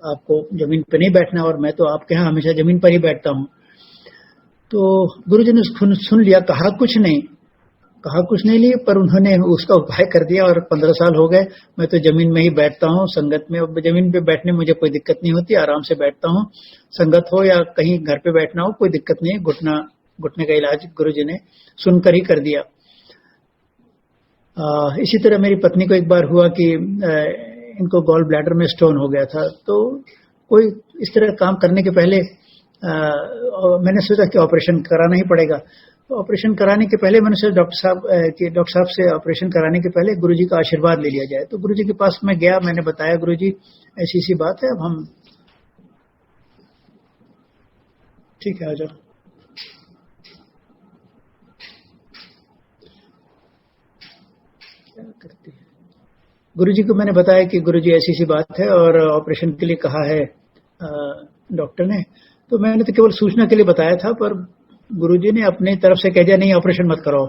आपको जमीन पर नहीं बैठना और मैं तो आपके यहाँ हमेशा जमीन पर ही बैठता हूँ। तो गुरुजी ने सुन लिया, कहा कुछ नहीं लिए, पर उन्होंने उसका उपाय कर दिया और 15 साल हो गए मैं तो जमीन में ही बैठता हूँ संगत में। और जमीन पे बैठने में मुझे कोई दिक्कत नहीं होती, आराम से बैठता हूँ, संगत हो या कहीं घर पे बैठना हो कोई दिक्कत नहीं है। घुटने का इलाज गुरुजी ने सुनकर ही कर दिया। इसी तरह मेरी पत्नी को एक बार हुआ कि इनको गॉल ब्लैडर में स्टोन हो गया था। तो कोई इस तरह काम करने के पहले मैंने सोचा कि ऑपरेशन कराना ही पड़ेगा। तो ऑपरेशन कराने के पहले मैंने सोचा डॉक्टर साहब से ऑपरेशन कराने के पहले गुरुजी का आशीर्वाद ले लिया जाए। तो गुरुजी के पास मैं गया, मैंने बताया गुरुजी ऐसी बात है, अब हम ठीक है आ जाओ। क्या करते हैं, गुरुजी को मैंने बताया कि गुरुजी ऐसी बात है और ऑपरेशन के लिए कहा है डॉक्टर ने। तो मैंने तो केवल सूचना के लिए बताया था, पर गुरुजी ने अपनी तरफ से कह दिया नहीं ऑपरेशन मत कराओ।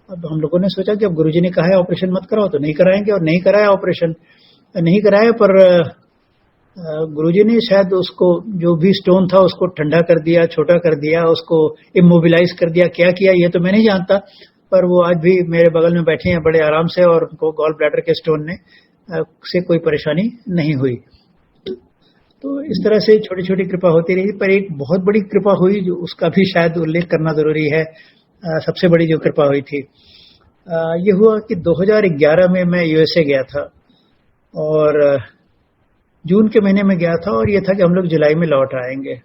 अब हम लोगों ने सोचा कि अब गुरुजी ने कहा है ऑपरेशन मत कराओ तो नहीं कराएंगे, और नहीं कराया ऑपरेशन, नहीं कराया। पर गुरुजी ने शायद उसको जो भी स्टोन था उसको ठंडा कर दिया, छोटा कर दिया, उसको इमोबिलाइज कर दिया, क्या किया ये तो मैं नहीं जानता। पर वो आज भी मेरे बगल में बैठे हैं बड़े आराम से और उनको गॉल ब्लैडर के स्टोन ने से कोई परेशानी नहीं हुई। तो इस तरह से छोटी छोटी कृपा होती रही। पर एक बहुत बड़ी कृपा हुई जो उसका भी शायद उल्लेख करना जरूरी है। सबसे बड़ी जो कृपा हुई थी ये हुआ कि 2011 में मैं यूएसए गया था और जून के महीने में गया था और ये था कि हम लोग जुलाई में लौट आएंगे।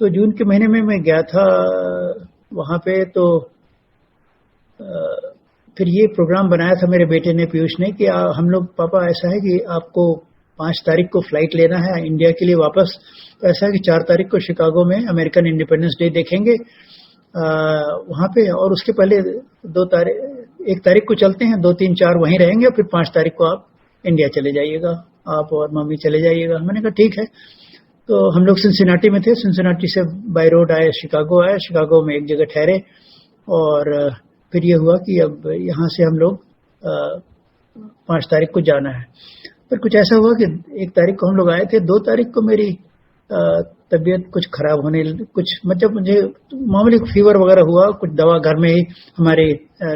तो जून के महीने में मैं गया था वहां पे। तो फिर ये प्रोग्राम बनाया था मेरे बेटे ने, पीयूष ने, कि हम लोग पापा ऐसा है कि आपको 5 तारीख को फ्लाइट लेना है इंडिया के लिए वापस। तो ऐसा है कि 4 तारीख को शिकागो में अमेरिकन इंडिपेंडेंस डे देखेंगे वहां पे, और उसके पहले 1 तारीख को चलते हैं, 2, 3, 4 वहीं रहेंगे और फिर 5 तारीख को आप इंडिया चले जाइएगा, आप और मम्मी चले जाइएगा। मैंने कहा ठीक है। तो हम लोग सिंसिनाटी में थे, सिंसिनाटी से बाय रोड आए, शिकागो आए, शिकागो में एक जगह ठहरे और फिर ये हुआ कि अब यहाँ से हम लोग 5 तारीख को जाना है। पर कुछ ऐसा हुआ कि 1 तारीख को हम लोग आए थे, 2 तारीख को मेरी तबीयत कुछ खराब होने, कुछ मतलब मुझे मामूली फीवर वगैरह हुआ, कुछ दवा घर में ही हमारे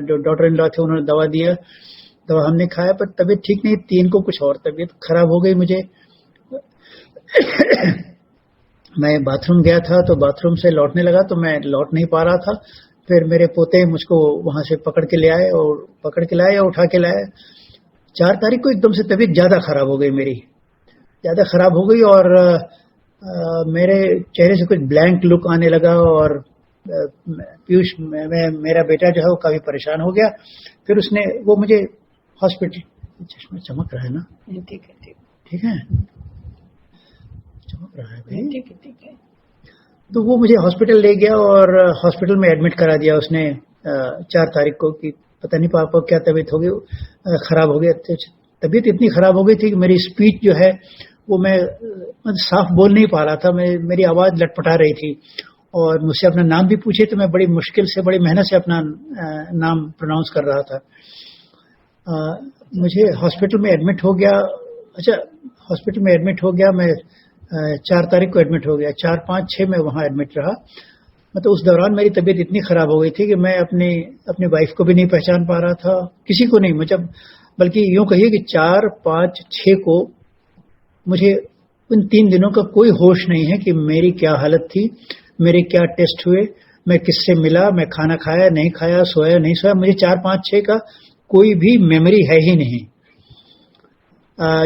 जो डॉटर इन लॉ थे उन्होंने दवा दिया, दवा हमने खाया, पर तबीयत ठीक नहीं। 3 को कुछ और तबीयत खराब हो गई मुझे। मैं बाथरूम गया था, तो बाथरूम से लौटने लगा तो मैं लौट नहीं पा रहा था। फिर मेरे पोते मुझको वहां से पकड़ के ले आए और उठा के लाए। 4 तारीख को एकदम से तबीयत ज्यादा खराब हो गई मेरी, ज्यादा खराब हो गई, और मेरे चेहरे से कुछ ब्लैंक लुक आने लगा, और पीयूष मेरा बेटा जो है वो काफी परेशान हो गया। फिर उसने वो मुझे हॉस्पिटल, चश्मा चमक रहा है ना? ठीक है, ठीक है, चमक रहा है भाई, ठीक है। तो वो मुझे हॉस्पिटल ले गया और हॉस्पिटल में एडमिट करा दिया उसने 4 तारीख को, कि पता नहीं पापा क्या तबीयत हो गई, खराब हो गया। तबीयत इतनी खराब हो गई थी कि मेरी स्पीच जो है वो मैं साफ बोल नहीं पा रहा था, मेरी आवाज लटपटा रही थी, और मुझसे अपना नाम भी पूछे तो मैं बड़ी मुश्किल से, बड़ी मेहनत से अपना नाम प्रोनाउंस कर रहा था। मुझे हॉस्पिटल में एडमिट हो गया। अच्छा, हॉस्पिटल में एडमिट हो गया, मैं 4 तारीख को एडमिट हो गया, 4, 5, 6 में वहां एडमिट रहा। मतलब उस दौरान मेरी तबीयत इतनी खराब हो गई थी कि मैं अपनी वाइफ को भी नहीं पहचान पा रहा था, किसी को नहीं, मतलब बल्कि यूं कहिए कि 4, 5, 6 को मुझे उन 3 दिनों का कोई होश नहीं है कि मेरी क्या हालत थी, मेरे क्या टेस्ट हुए, मैं किससे मिला, मैं खाना खाया नहीं खाया, सोया नहीं सोया, मुझे 4, 5, 6 का कोई भी मेमोरी है ही नहीं।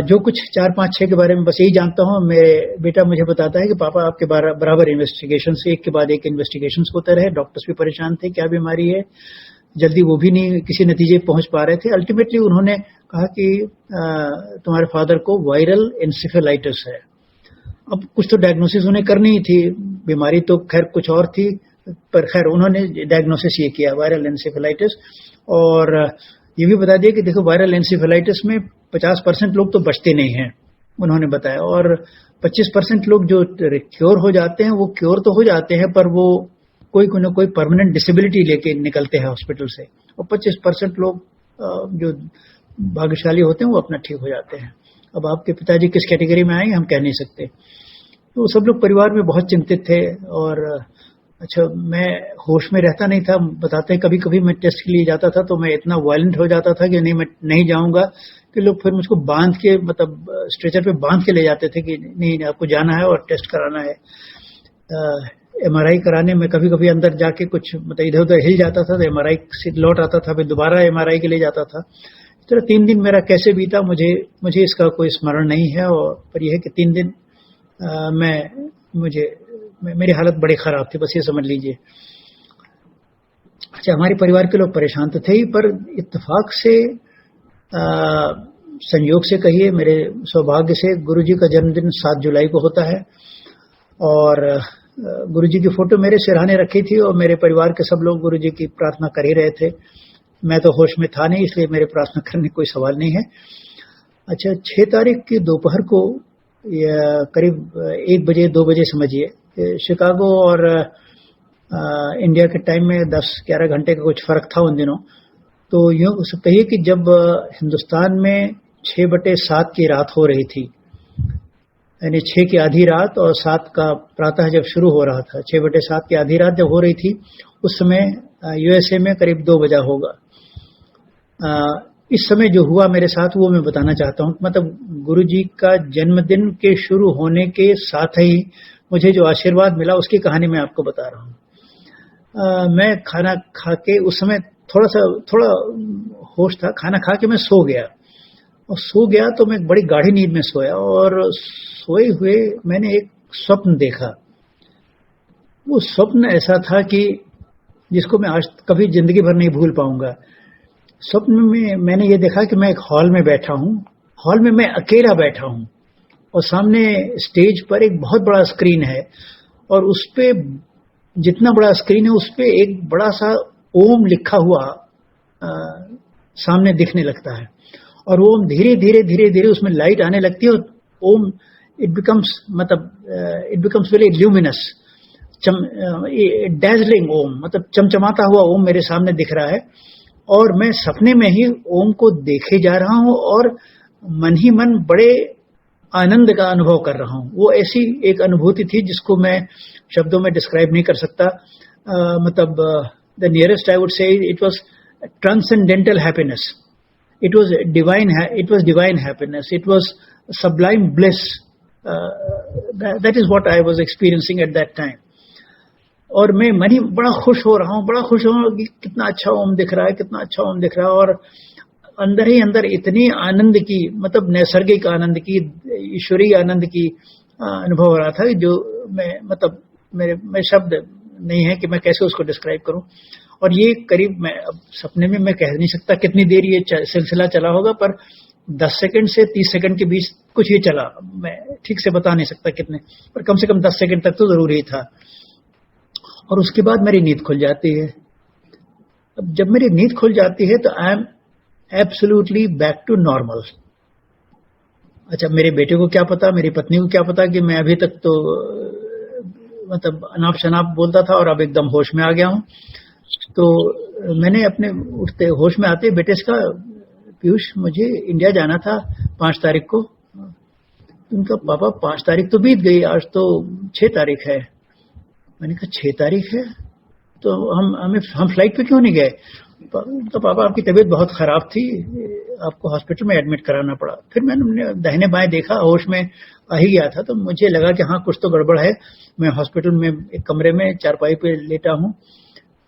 जो कुछ 4, 5, 6 के बारे में बस यही जानता हूँ। मेरे बेटा मुझे बताता है कि पापा आपके बराबर इन्वेस्टिगेशन, एक के बाद एक इन्वेस्टिगेशन होते रहे, डॉक्टर्स भी परेशान थे, क्या बीमारी है, जल्दी वो भी नहीं किसी नतीजे पहुंच पा रहे थे। अल्टीमेटली उन्होंने कहा कि तुम्हारे फादर को वायरल एनसेफेलाइटिस है। अब कुछ तो डायग्नोसिस उन्हें करनी ही थी, बीमारी तो खैर कुछ और थी, पर खैर उन्होंने डायग्नोसिस ये किया, वायरल एनसेफेलाइटिस। और ये भी बता दिया कि देखो, वायरल एनसेफेलाइटिस में 50% लोग तो बचते नहीं हैं, उन्होंने बताया, और 25% लोग जो क्योर हो जाते हैं, वो क्योर तो हो जाते हैं, पर वो कोई न कोई परमानेंट डिसेबिलिटी लेके निकलते हैं हॉस्पिटल से, और 25% लोग जो भाग्यशाली होते हैं वो अपना ठीक हो जाते हैं। अब आपके पिताजी किस कैटेगरी में आएंगे हम कह नहीं सकते। तो सब लोग परिवार में बहुत चिंतित थे, और अच्छा, मैं होश में रहता नहीं था। बताते हैं कभी कभी मैं टेस्ट के लिए जाता था तो मैं इतना वायलेंट हो जाता था कि नहीं, मैं नहीं जाऊंगा, कि लोग फिर मुझको बांध के, मतलब स्ट्रेचर पे बांध के ले जाते थे कि नहीं आपको जाना है और टेस्ट कराना है। एमआरआई कराने में कभी कभी अंदर जाके कुछ मतलब इधर उधर हिल जाता था तो एमआरआई से लौट आता था, फिर दोबारा एमआरआई के लिए जाता था। इस तरह 3 दिन मेरा कैसे बीता मुझे इसका कोई स्मरण नहीं है, और पर यह है कि 3 दिन मेरी हालत बड़ी खराब थी, बस ये समझ लीजिए। अच्छा, हमारे परिवार के लोग परेशान तो थे ही, पर इत्तेफाक से, संयोग से कहिए, मेरे सौभाग्य से गुरुजी का जन्मदिन 7 जुलाई को होता है, और गुरुजी की फोटो मेरे सिरहाने रखी थी, और मेरे परिवार के सब लोग गुरुजी की प्रार्थना कर ही रहे थे। मैं तो होश में था नहीं, इसलिए मेरे प्रार्थना करने कोई सवाल नहीं है। अच्छा, 6 तारीख की दोपहर को, या करीब 1 बजे 2 बजे समझिए, शिकागो और इंडिया के टाइम में 10-11 घंटे का कुछ फर्क था उन दिनों। तो यूँ कहिए कि जब हिंदुस्तान में 6/7 की रात हो रही थी, यानी 6 की आधी रात और 7 का प्रातः जब शुरू हो रहा था, 6/7 की आधी रात जब हो रही थी, उस समय यूएसए में करीब 2 बजा होगा। इस समय जो हुआ मेरे साथ वो मैं बताना चाहता हूँ। मतलब गुरुजी का जन्मदिन के शुरू होने के साथ ही मुझे जो आशीर्वाद मिला उसकी कहानी मैं आपको बता रहा हूँ। मैं खाना खा के, उस समय थोड़ा होश था, खाना खा के मैं सो गया तो मैं बड़ी गाढ़ी नींद में सोया, और सोए हुए मैंने एक स्वप्न देखा। वो स्वप्न ऐसा था कि जिसको मैं आज कभी जिंदगी भर नहीं भूल पाऊंगा। स्वप्न में मैंने ये देखा कि मैं एक हॉल में बैठा हूँ, हॉल में मैं अकेला बैठा हूँ, और सामने स्टेज पर एक बहुत बड़ा स्क्रीन है, और उस पे, जितना बड़ा स्क्रीन है उस पे एक बड़ा सा ओम लिखा हुआ सामने दिखने लगता है, और वो ओम धीरे धीरे उसमें लाइट आने लगती है, और Om it becomes very luminous, dazzling Om, मतलब चमचमाता हुआ ओम मेरे सामने दिख रहा है, और मैं सपने में ही ओम को देखे जा रहा हूं, और मन ही मन बड़े आनंद का अनुभव कर रहा हूँ। वो ऐसी एक अनुभूति थी जिसको मैं शब्दों में डिस्क्राइब नहीं कर सकता। मतलब the nearest I would say it was transcendental happiness, it was divine happiness, it was sublime bliss. That is what I was experiencing at that time. और मैं मनी बड़ा खुश हो रहा हूँ कि कितना अच्छा ओम दिख रहा है, कितना अच्छा ओम दिख रहा है। और अंदर ही अंदर इतनी आनंद की, मतलब नैसर्गिक आनंद की, ईश्वरीय आनंद की अनुभव हो रहा था जो मैं, मतलब मेरे शब्द नहीं है कि मैं कैसे उसको डिस्क्राइब करूं। और ये करीब, मैं अब सपने में मैं कह नहीं सकता कितनी देर ये सिलसिला चला होगा, पर 10 सेकंड से 30 सेकंड के बीच कुछ ही चला। मैं ठीक से बता नहीं सकता कितने, पर कम से कम 10 सेकंड तक तो जरूर ही था। और उसके बाद मेरी नींद खुल जाती है। अब जब मेरी नींद खुल जाती है तो I am absolutely back to normal. अच्छा, मेरे बेटे को क्या पता, मेरी पत्नी को क्या पता कि मैं अभी तक तो मतलब अनाप शनाप बोलता था और अब एकदम होश में आ गया हूं। तो मैंने अपने उठते होश में आते बेटे से कहा, पीयूष मुझे इंडिया जाना था 5 तारीख को। उनका, पापा 5 तारीख तो बीत गई, आज तो 6 तारीख है। मैंने कहा 6 तारीख है तो हम फ्लाइट पे क्यों नहीं गए? तो पापा आपकी तबीयत बहुत खराब थी, आपको हॉस्पिटल में एडमिट कराना पड़ा। फिर मैंने दाहिने बाएं देखा, होश में आ ही गया था, तो मुझे लगा कि हाँ कुछ तो गड़बड़ है। मैं हॉस्पिटल में एक कमरे में चारपाई पे लेटा हूँ।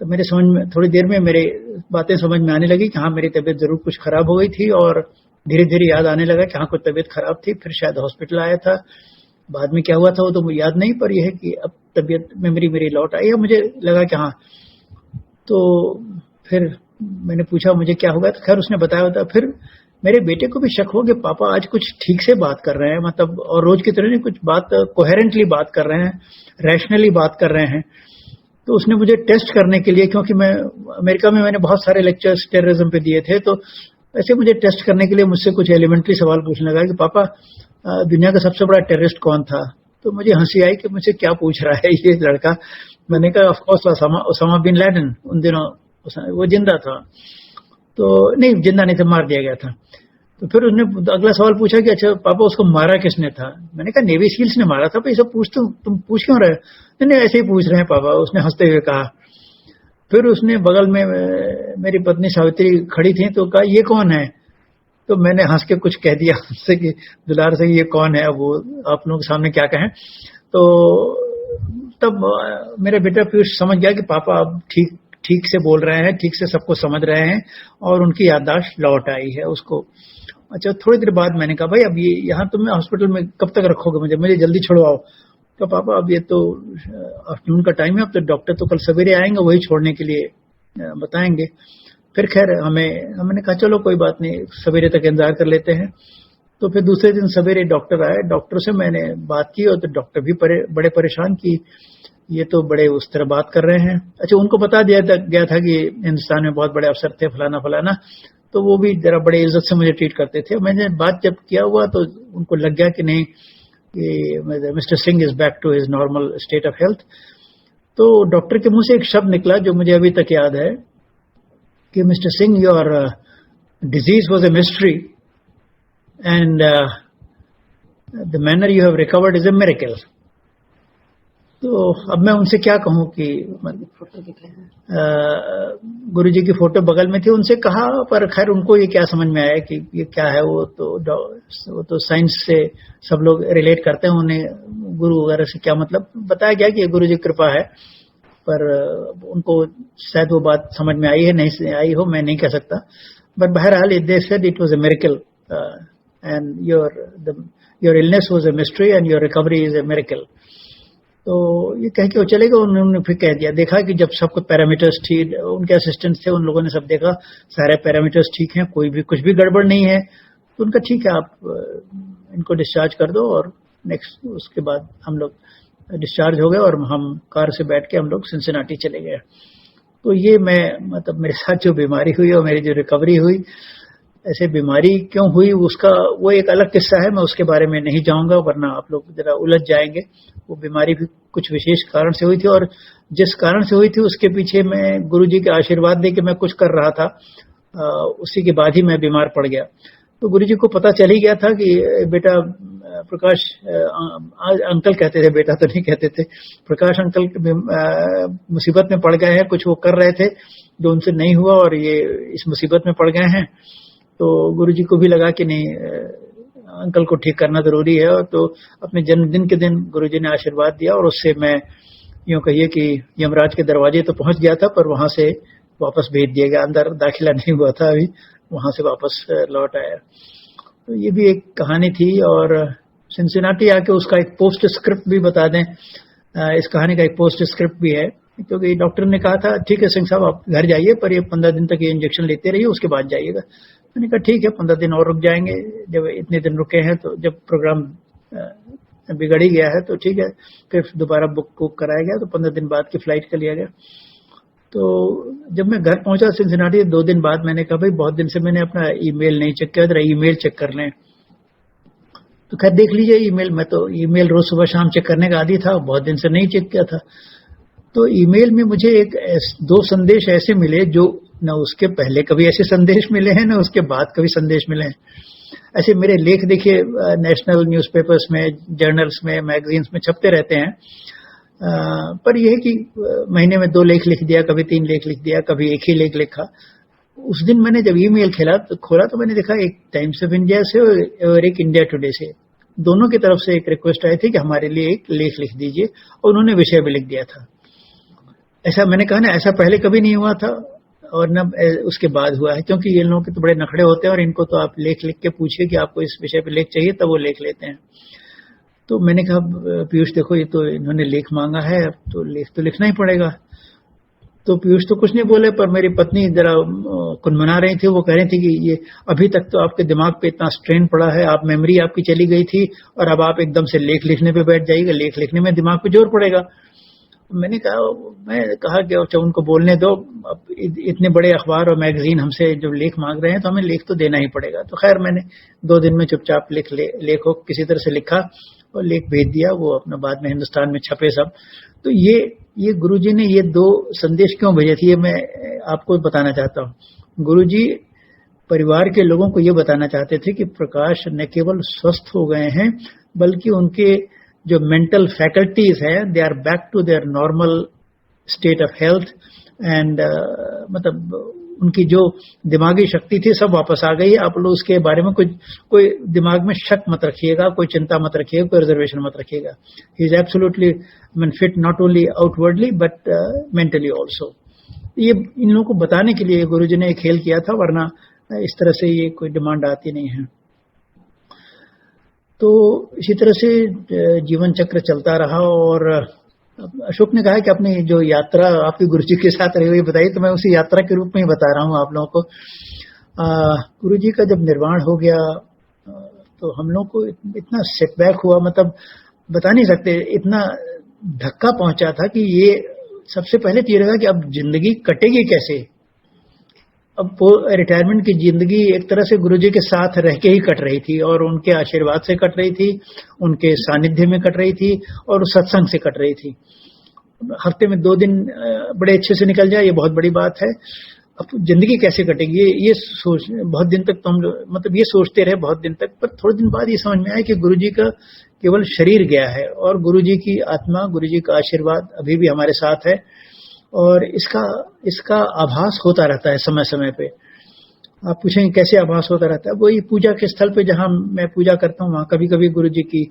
तो मेरे समझ में, थोड़ी देर में मेरे बातें समझ में आने लगी कि हाँ मेरी तबीयत जरूर कुछ खराब हो गई थी। और धीरे धीरे याद आने लगा कि हाँ कुछ तबीयत खराब थी। फिर शायद हॉस्पिटल आया था, बाद में क्या हुआ था वो तो मुझे याद नहीं, पर यह है कि अब तबीयत मेरी लौट आई है। मुझे लगा कि हाँ, तो फिर मैंने पूछा मुझे क्या होगा, तो खैर उसने बताया होता। फिर मेरे बेटे को भी शक हो कि पापा आज कुछ ठीक से बात कर रहे हैं, मतलब और रोज की तरह नहीं, कुछ बात कोहेरेंटली बात कर रहे हैं, रैशनली बात कर रहे हैं। तो उसने मुझे टेस्ट करने के लिए, क्योंकि मैं अमेरिका में मैंने बहुत सारे लेक्चर्स टेररिज्म पे दिए थे, तो ऐसे मुझे टेस्ट करने के लिए मुझसे कुछ एलिमेंट्री सवाल पूछने लगा कि पापा दुनिया का सबसे बड़ा टेररिस्ट कौन था? तो मुझे हंसी आई कि मुझसे क्या पूछ रहा है ये लड़का। मैंने कहा ऑफ कोर्स ओसामा बिन लैडेन। उन दिनों वो जिंदा था, तो नहीं जिंदा नहीं था, मार दिया गया था। तो फिर उसने अगला सवाल पूछा कि अच्छा पापा उसको मारा किसने था? मैंने कहा नेवी सील्स ने मारा था। भाई सब पूछते तुम पूछ क्यों रहे? नहीं ऐसे ही पूछ रहे हैं पापा, उसने हंसते हुए कहा। फिर उसने बगल में मेरी पत्नी सावित्री खड़ी थी, तो कहा ये कौन है? तो मैंने हंस के कुछ कह दिया उससे कि दुलार से ये कौन है, अब वो आप लोगों के सामने क्या कहें। तो तब मेरा बेटा पीयूष समझ गया कि पापा अब ठीक से बोल रहे हैं, ठीक से सबको समझ रहे हैं, और उनकी याददाश्त लौट आई है उसको। अच्छा, थोड़ी देर बाद मैंने कहा भाई अब ये यहाँ तुम हॉस्पिटल में कब तक रखोगे मुझे जल्दी छुड़वाओ। तो पापा अब ये तो आफ्टरनून का टाइम है, अब तो डॉक्टर तो कल सवेरे आएंगे, वही छोड़ने के लिए बताएंगे। फिर खैर हमने कहा चलो कोई बात नहीं, सवेरे तक इंतजार कर लेते हैं। तो फिर दूसरे दिन सवेरे डॉक्टर आए, डॉक्टर से मैंने बात की, और तो डॉक्टर भी बड़े परेशान कि ये तो बड़े उस तरह बात कर रहे हैं। अच्छा, उनको बता दिया गया था कि हिंदुस्तान में बहुत बड़े अफसर थे, फलाना, तो वो भी जरा बड़े इज्जत से मुझे ट्रीट करते थे। मैंने बात जब किया हुआ तो उनको लग गया कि नहीं, mister Singh is back to his normal state of health. तो डॉक्टर के मुंह से एक शब्द निकला जो मुझे अभी तक याद है कि mister Singh, your disease was a mystery and the manner you have recovered is a miracle. तो अब मैं उनसे क्या कहूं कि गुरुजी की फोटो बगल में थी, उनसे कहा, पर खैर उनको ये क्या समझ में आया कि ये क्या है। वो तो साइंस से सब लोग रिलेट करते हैं, उन्हें गुरु वगैरह से क्या मतलब। बताया गया कि ये गुरुजी की कृपा है, पर उनको शायद वो बात समझ में आई है, नहीं आई हो, मैं नहीं कह सकता। बट बहरहाल they said it was a miracle and your illness was a mystery and your recovery is a miracle. तो ये कह के वो चले गए। उन्होंने फिर कह दिया, देखा कि जब सब कुछ पैरामीटर्स ठीक, उनके असिस्टेंट्स थे, उन लोगों ने सब देखा, सारे पैरामीटर्स ठीक हैं, कोई भी कुछ भी गड़बड़ नहीं है। तो उनका ठीक है, आप इनको डिस्चार्ज कर दो। और नेक्स्ट उसके बाद हम लोग डिस्चार्ज हो गए और हम कार से बैठ के हम लोग सिंसिनाटी चले गए। तो ये मैं, मतलब मेरे साथ जो बीमारी हुई और मेरी जो रिकवरी हुई, ऐसे बीमारी क्यों हुई उसका वो एक अलग किस्सा है, मैं उसके बारे में नहीं जाऊंगा, वरना आप लोग जरा उलझ जाएंगे। वो बीमारी भी कुछ विशेष कारण से हुई थी, और जिस कारण से हुई थी उसके पीछे मैं गुरुजी के आशीर्वाद दे के मैं कुछ कर रहा था, उसी के बाद ही मैं बीमार पड़ गया। तो गुरुजी को पता चल ही गया था कि बेटा प्रकाश अंकल कहते थे, बेटा तो नहीं कहते थे। प्रकाश अंकल मुसीबत में पड़ गए हैं, कुछ वो कर रहे थे जो उनसे नहीं हुआ और ये इस मुसीबत में पड़ गए हैं। तो गुरुजी को भी लगा कि नहीं, अंकल को ठीक करना जरूरी है। और तो अपने जन्मदिन के दिन गुरुजी ने आशीर्वाद दिया और उससे मैं यूं कहिए कि यमराज के दरवाजे तो पहुंच गया था, पर वहां से वापस भेज दिया गया। अंदर दाखिला नहीं हुआ था अभी, वहां से वापस लौट आया। तो ये भी एक कहानी थी। और सिंसिनाटी आके उसका एक पोस्ट स्क्रिप्ट भी बता दें। इस कहानी का एक पोस्ट स्क्रिप्ट भी है, क्योंकि डॉक्टर ने कहा था ठीक है सिंह साहब आप घर जाइए, पर ये 15 दिन तक ये इंजेक्शन लेते रहिए, उसके बाद जाइएगा। मैंने कहा ठीक है 15 दिन और रुक जाएंगे, जब इतने दिन रुके हैं तो जब प्रोग्राम बिगड़ ही गया है तो ठीक है। फिर दोबारा बुक कराया गया, तो 15 दिन बाद की फ्लाइट का लिया गया। तो जब मैं घर पहुंचा सिंसिनाटी 2 दिन बाद, मैंने कहा भाई बहुत दिन से मैंने अपना ईमेल नहीं चेक किया, जरा ईमेल चेक कर लें। तो खैर देख लीजिए ईमेल। मैं तो ईमेल रोज सुबह शाम चेक करने का आदी था, बहुत दिन से नहीं चेक किया था। तो ईमेल में मुझे 2 संदेश ऐसे मिले जो न उसके पहले कभी ऐसे संदेश मिले हैं, न उसके बाद कभी संदेश मिले हैं। ऐसे मेरे लेख देखिए नेशनल न्यूज़पेपर्स में, जर्नल्स में, मैगजीन्स में छपते रहते हैं। पर यह है कि महीने में 2 लेख लिख दिया, कभी 3 लेख लिख दिया, कभी एक ही लेख लिखा। उस दिन मैंने जब ईमेल खोला तो मैंने देखा एक टाइम्स ऑफ इंडिया से और एक इंडिया टुडे से, दोनों की तरफ से एक रिक्वेस्ट आई थी कि हमारे लिए एक लेख लिख दीजिए, और उन्होंने विषय भी लिख दिया था। ऐसा मैंने कहा ना, ऐसा पहले कभी नहीं हुआ था और न उसके बाद हुआ है, क्योंकि ये लोगों के तो बड़े नखड़े होते हैं और इनको तो आप लेख लिख के पूछिए कि आपको इस विषय पे लेख चाहिए, तब वो लेख लेते हैं। तो मैंने कहा पीयूष देखो ये तो इन्होंने लेख मांगा है, तो लेख तो लिखना ही पड़ेगा। तो पीयूष तो कुछ नहीं बोले, पर मेरी पत्नी जरा कुनमुना रही थी। वो कह रही थी कि ये अभी तक तो आपके दिमाग पे इतना स्ट्रेन पड़ा है, आप मेमोरी आपकी चली गई थी और अब आप एकदम से लेख लिखने पे बैठ जाइएगा, लेख लिखने में दिमाग पे जोर पड़ेगा। मैं कहा कि अच्छा उनको बोलने दो, अब इतने बड़े अखबार और मैगजीन हमसे जब लेख मांग रहे हैं तो हमें लेख तो देना ही पड़ेगा। तो खैर मैंने 2 दिन में चुपचाप लेखों किसी तरह से लिखा और लेख भेज दिया। वो अपना बाद में हिंदुस्तान में छपे सब। तो ये गुरुजी ने ये 2 संदेश क्यों भेजे थे, ये मैं आपको बताना चाहता हूँ। गुरुजी परिवार के लोगों को ये बताना चाहते थे कि प्रकाश न केवल स्वस्थ हो गए हैं, बल्कि उनके जो मेंटल फैकल्टीज है they are back to their normal state of health and मतलब उनकी जो दिमागी शक्ति थी सब वापस आ गई है। आप लोग उसके बारे में कोई दिमाग में शक मत रखिएगा, कोई चिंता मत रखिएगा, कोई रिजर्वेशन मत रखिएगा। He is absolutely fit not only outwardly but mentally also. ये इन लोगों को बताने के लिए गुरुजी ने एक खेल किया था, वरना इस तरह से ये कोई डिमांड आती नहीं है। तो इसी तरह से जीवन चक्र चलता रहा। और अशोक ने कहा कि अपनी जो यात्रा आपकी गुरुजी के साथ रही हुई बताई, तो मैं उसी यात्रा के रूप में ही बता रहा हूँ आप लोगों को। गुरुजी का जब निर्वाण हो गया तो हम लोग को इतना सेटबैक हुआ, मतलब बता नहीं सकते, इतना धक्का पहुंचा था कि ये सबसे पहले तो ये लगा कि अब जिंदगी कटेगी कैसे। अब वो रिटायरमेंट की जिंदगी एक तरह से गुरुजी के साथ रह के ही कट रही थी, और उनके आशीर्वाद से कट रही थी, उनके सानिध्य में कट रही थी, और सत्संग से कट रही थी। हफ्ते में 2 दिन बड़े अच्छे से निकल जाए, ये बहुत बड़ी बात है। अब जिंदगी कैसे कटेगी ये सोच बहुत दिन तक तो हम मतलब ये सोचते रहे बहुत दिन तक। पर थोड़े दिन बाद ये समझ में आया कि गुरुजी का केवल शरीर गया है और गुरुजी की आत्मा, गुरुजी का आशीर्वाद अभी भी हमारे साथ है, और इसका आभास होता रहता है समय समय पे। आप पूछेंगे कैसे आभास होता रहता है? वही पूजा के स्थल पे जहां मैं पूजा करता हूँ, वहां कभी कभी गुरुजी की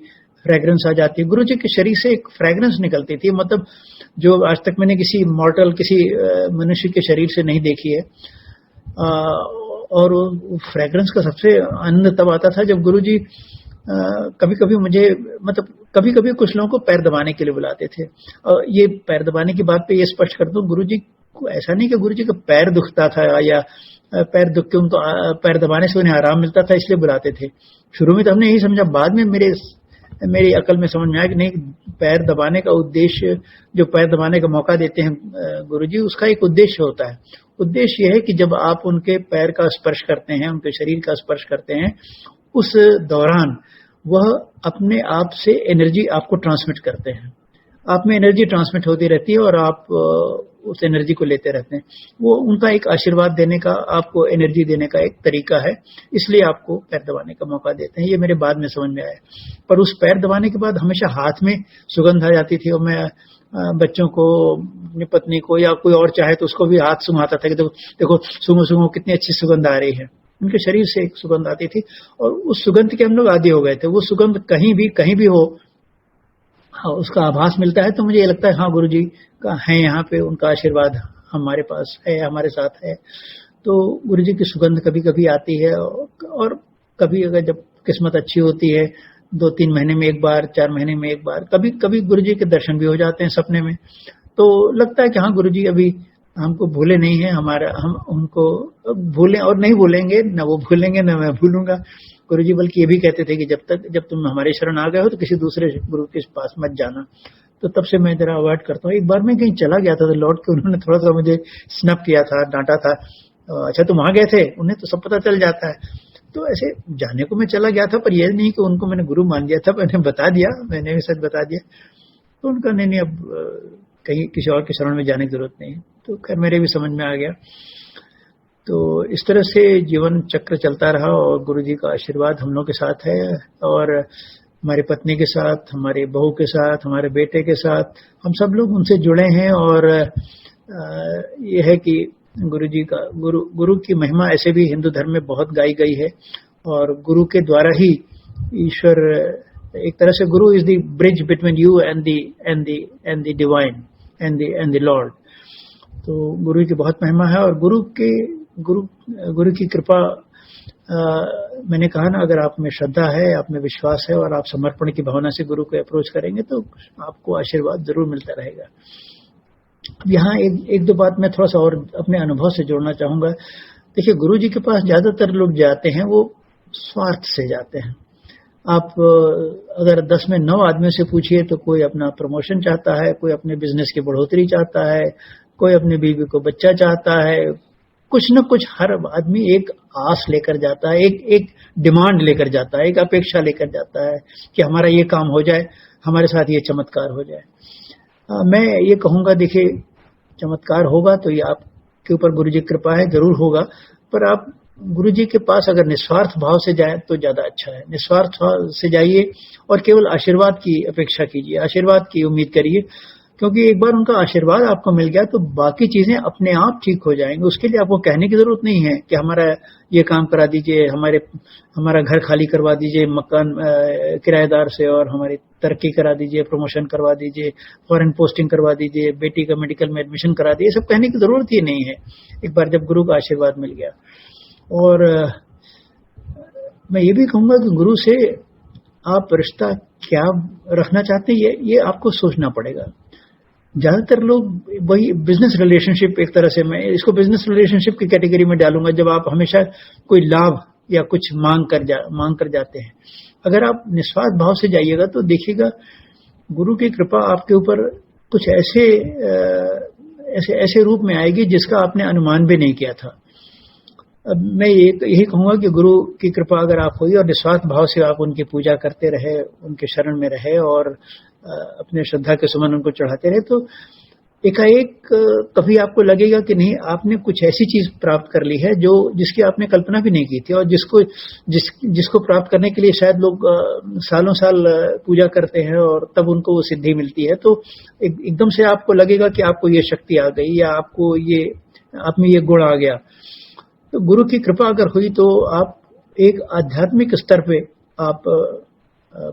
फ्रेग्रेंस आ जाती है। गुरुजी के शरीर से एक फ्रेग्रेंस निकलती थी, मतलब जो आज तक मैंने किसी मॉर्टल, किसी मनुष्य के शरीर से नहीं देखी है। और फ्रेग्रेंस का सबसे आनंद तब आता था जब गुरुजी कभी कभी मुझे, मतलब कभी कभी कुछ लोगों को पैर दबाने के लिए बुलाते थे। और ये पैर दबाने की बात पे ये स्पष्ट कर दूं, गुरुजी को ऐसा नहीं कि गुरुजी का पैर दुखता था या पैर दुख के उनको पैर दबाने से उन्हें आराम मिलता था इसलिए बुलाते थे। शुरू में तो हमने यही समझा, बाद में मेरी अकल में समझ में आया कि नहीं, पैर दबाने का उद्देश्य, जो पैर दबाने का मौका देते हैं गुरुजी, उसका एक उद्देश्य होता है। उद्देश्य यह है कि जब आप उनके पैर का स्पर्श करते हैं, उनके शरीर का स्पर्श करते हैं, उस दौरान वह अपने आप से एनर्जी आपको ट्रांसमिट करते हैं। आप में एनर्जी ट्रांसमिट होती रहती है और आप उस एनर्जी को लेते रहते हैं। वो उनका एक आशीर्वाद देने का, आपको एनर्जी देने का एक तरीका है, इसलिए आपको पैर दबाने का मौका देते हैं। ये मेरे बाद में समझ में आया। पर उस पैर दबाने के बाद हमेशा हाथ में सुगंध आ जाती थी और मैं बच्चों को, अपनी पत्नी को या कोई और चाहे तो उसको भी हाथ सुंघाता था कि देखो सूंघो सूंघो कितनी अच्छी सुगंध आ रही है। उनके शरीर से एक सुगंध आती थी और उस सुगंध के हम लोग आदी हो गए थे। वो सुगंध कहीं भी हो, हाँ, उसका आभास मिलता है तो मुझे ये लगता है हाँ गुरुजी का है यहाँ पे, उनका आशीर्वाद हमारे पास है, हमारे साथ है। तो गुरुजी की सुगंध कभी कभी आती है और कभी अगर जब किस्मत अच्छी होती है 2-3 महीने में एक बार, 4 महीने में एक बार, कभी कभी गुरुजी के दर्शन भी हो जाते हैं सपने में। तो लगता है कि हाँ गुरुजी अभी हमको भूले नहीं है, हमारा हम उनको भूलें और नहीं भूलेंगे, न वो भूलेंगे न मैं भूलूंगा। गुरुजी बल्कि ये भी कहते थे कि जब तुम हमारे शरण आ गए हो तो किसी दूसरे गुरु के पास मत जाना। तो तब से मैं जरा अवॉइड करता हूँ। एक बार मैं कहीं चला गया था तो लौट के उन्होंने थोड़ा सा मुझे स्नैप किया था, डांटा था, अच्छा तुम वहां गए थे, उन्हें तो सब पता चल जाता है। तो ऐसे जाने को मैं चला गया था, पर यह नहीं कि उनको मैंने गुरु मान लिया था, मैंने बता दिया, मैंने भी सच बता दिया। तो उनका नहीं अब कहीं किसी और के शरण में जाने की जरूरत नहीं। तो खैर मेरे भी समझ में आ गया। तो इस तरह से जीवन चक्र चलता रहा और गुरुजी का आशीर्वाद हम लोग के साथ है और हमारी पत्नी के साथ, हमारी बहू के साथ, हमारे बेटे के साथ, हम सब लोग उनसे जुड़े हैं। और ये है कि गुरुजी का गुरु की महिमा ऐसे भी हिंदू धर्म में बहुत गाई गई है और गुरु के द्वारा ही ईश्वर, एक तरह से गुरु is the bridge between you and the divine and the Lord. तो गुरु की बहुत महिमा है और गुरु की कृपा, मैंने कहा ना, अगर आप में श्रद्धा है, आप में विश्वास है और आप समर्पण की भावना से गुरु को अप्रोच करेंगे तो आपको आशीर्वाद जरूर मिलता रहेगा। अब यहाँ एक दो बात मैं थोड़ा सा और अपने अनुभव से जोड़ना चाहूंगा। देखिए, गुरु जी के पास ज्यादातर लोग जाते हैं वो स्वार्थ से जाते हैं। आप अगर 10 में 9 आदमियों से पूछिए तो कोई अपना प्रमोशन चाहता है, कोई अपने बिजनेस की बढ़ोतरी चाहता है, कोई अपनी बीवी को बच्चा चाहता है, कुछ न कुछ हर आदमी एक आस लेकर जाता है, एक डिमांड लेकर जाता है, एक अपेक्षा लेकर जाता है कि हमारा ये काम हो जाए, हमारे साथ ये चमत्कार हो जाए। मैं ये कहूंगा, देखिए चमत्कार होगा तो ये आपके ऊपर गुरु जी की कृपा है, जरूर होगा, पर आप गुरु जी के पास अगर निस्वार्थ भाव से जाए तो ज्यादा अच्छा है। निस्वार्थ भाव से जाइए और केवल आशीर्वाद की अपेक्षा कीजिए, आशीर्वाद की उम्मीद करिए, क्योंकि एक बार उनका आशीर्वाद आपको मिल गया तो बाकी चीजें अपने आप ठीक हो जाएंगी। उसके लिए आपको कहने की जरूरत नहीं है कि हमारा ये काम करा दीजिए, हमारा घर खाली करवा दीजिए मकान किराएदार से, और हमारी तरक्की करा दीजिए, प्रमोशन करवा दीजिए, फॉरेन पोस्टिंग करवा दीजिए, बेटी का मेडिकल में एडमिशन करा दीजिए। सब कहने की जरूरत ही नहीं है एक बार जब गुरु का आशीर्वाद मिल गया। और मैं ये भी कहूंगा कि गुरु से आप रिश्ता क्या रखना चाहते हैं ये आपको सोचना पड़ेगा। ज्यादातर लोग वही बिजनेस रिलेशनशिप, एक तरह से मैं इसको बिजनेस रिलेशनशिप की कैटेगरी में डालूंगा, जब आप हमेशा कोई लाभ या कुछ मांग कर जाते हैं। अगर आप निस्वार्थ भाव से जाइएगा तो देखिएगा गुरु की कृपा आपके ऊपर कुछ ऐसे रूप में आएगी जिसका आपने अनुमान भी नहीं किया था। अब मैं यही कहूंगा कि गुरु की कृपा अगर आप हुई और निस्वार्थ भाव से आप उनकी पूजा करते रहे, उनके शरण में रहे और अपने श्रद्धा के सुमन उनको चढ़ाते रहे, तो एकाएक कभी आपको लगेगा कि नहीं, आपने कुछ ऐसी चीज प्राप्त कर ली है जिसकी आपने कल्पना भी नहीं की थी, और जिसको प्राप्त करने के लिए शायद लोग सालों साल पूजा करते हैं और तब उनको वो सिद्धि मिलती है। तो एकदम से आपको लगेगा कि आपको ये शक्ति आ गई या आपको आप में ये गुण आ गया। तो गुरु की कृपा अगर हुई तो आप एक आध्यात्मिक स्तर पे आप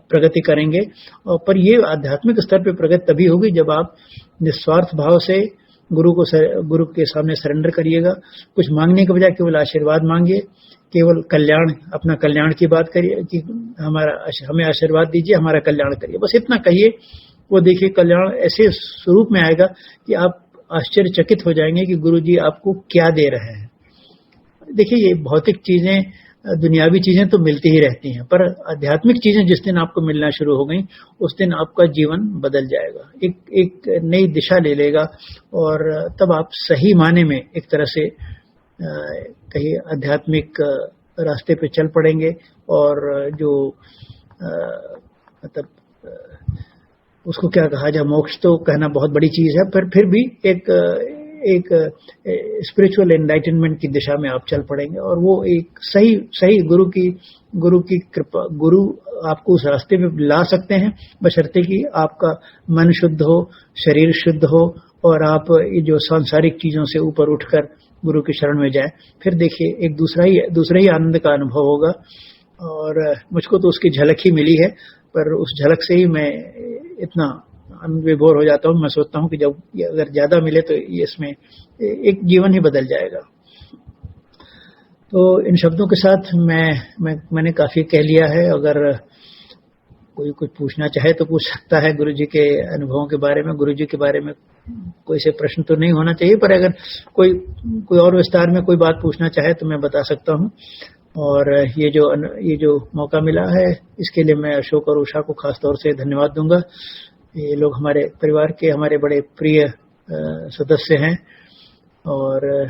प्रगति करेंगे, और पर ये आध्यात्मिक स्तर पे प्रगति तभी होगी जब आप निस्वार्थ भाव से गुरु के सामने सरेंडर करिएगा। कुछ मांगने के बजाय केवल आशीर्वाद मांगिए, केवल अपना कल्याण की बात करिए कि हमें आशीर्वाद दीजिए, हमारा कल्याण करिए, बस इतना कहिए। वो देखिए कल्याण ऐसे स्वरूप में आएगा कि आप आश्चर्यचकित हो जाएंगे कि गुरु जी आपको क्या दे रहे हैं। देखिए, ये भौतिक चीजें, दुनियावी चीजें तो मिलती ही रहती हैं, पर आध्यात्मिक चीजें जिस दिन आपको मिलना शुरू हो गई उस दिन आपका जीवन बदल जाएगा, एक नई दिशा ले लेगा, और तब आप सही माने में एक तरह से कहीं आध्यात्मिक रास्ते पे चल पड़ेंगे। और जो मतलब उसको क्या कहा जाए, मोक्ष तो कहना बहुत बड़ी चीज है, पर फिर भी एक स्पिरिचुअल एनलाइटनमेंट की दिशा में आप चल पड़ेंगे, और वो एक सही सही गुरु की कृपा, गुरु आपको उस रास्ते में ला सकते हैं, बशर्ते कि आपका मन शुद्ध हो, शरीर शुद्ध हो, और आप ये जो सांसारिक चीजों से ऊपर उठकर गुरु की शरण में जाए। फिर देखिए एक दूसरा ही आनंद का अनुभव होगा। और मुझको तो उसकी झलक ही मिली है, पर उस झलक से ही मैं इतना विभोर हो जाता हूँ। मैं सोचता हूँ कि जब अगर ज्यादा मिले तो ये इसमें एक जीवन ही बदल जाएगा। तो इन शब्दों के साथ मैंने काफी कह लिया है। अगर कोई कुछ पूछना चाहे तो पूछ सकता है गुरु जी के अनुभवों के बारे में। गुरु जी के बारे में कोई से प्रश्न तो नहीं होना चाहिए, पर अगर कोई और विस्तार में कोई बात पूछना चाहे तो मैं बता सकता हूँ। और ये जो मौका मिला है इसके लिए मैं अशोक और उषा को खास तौर से धन्यवाद दूंगा। ये लोग हमारे परिवार के हमारे बड़े प्रिय सदस्य हैं और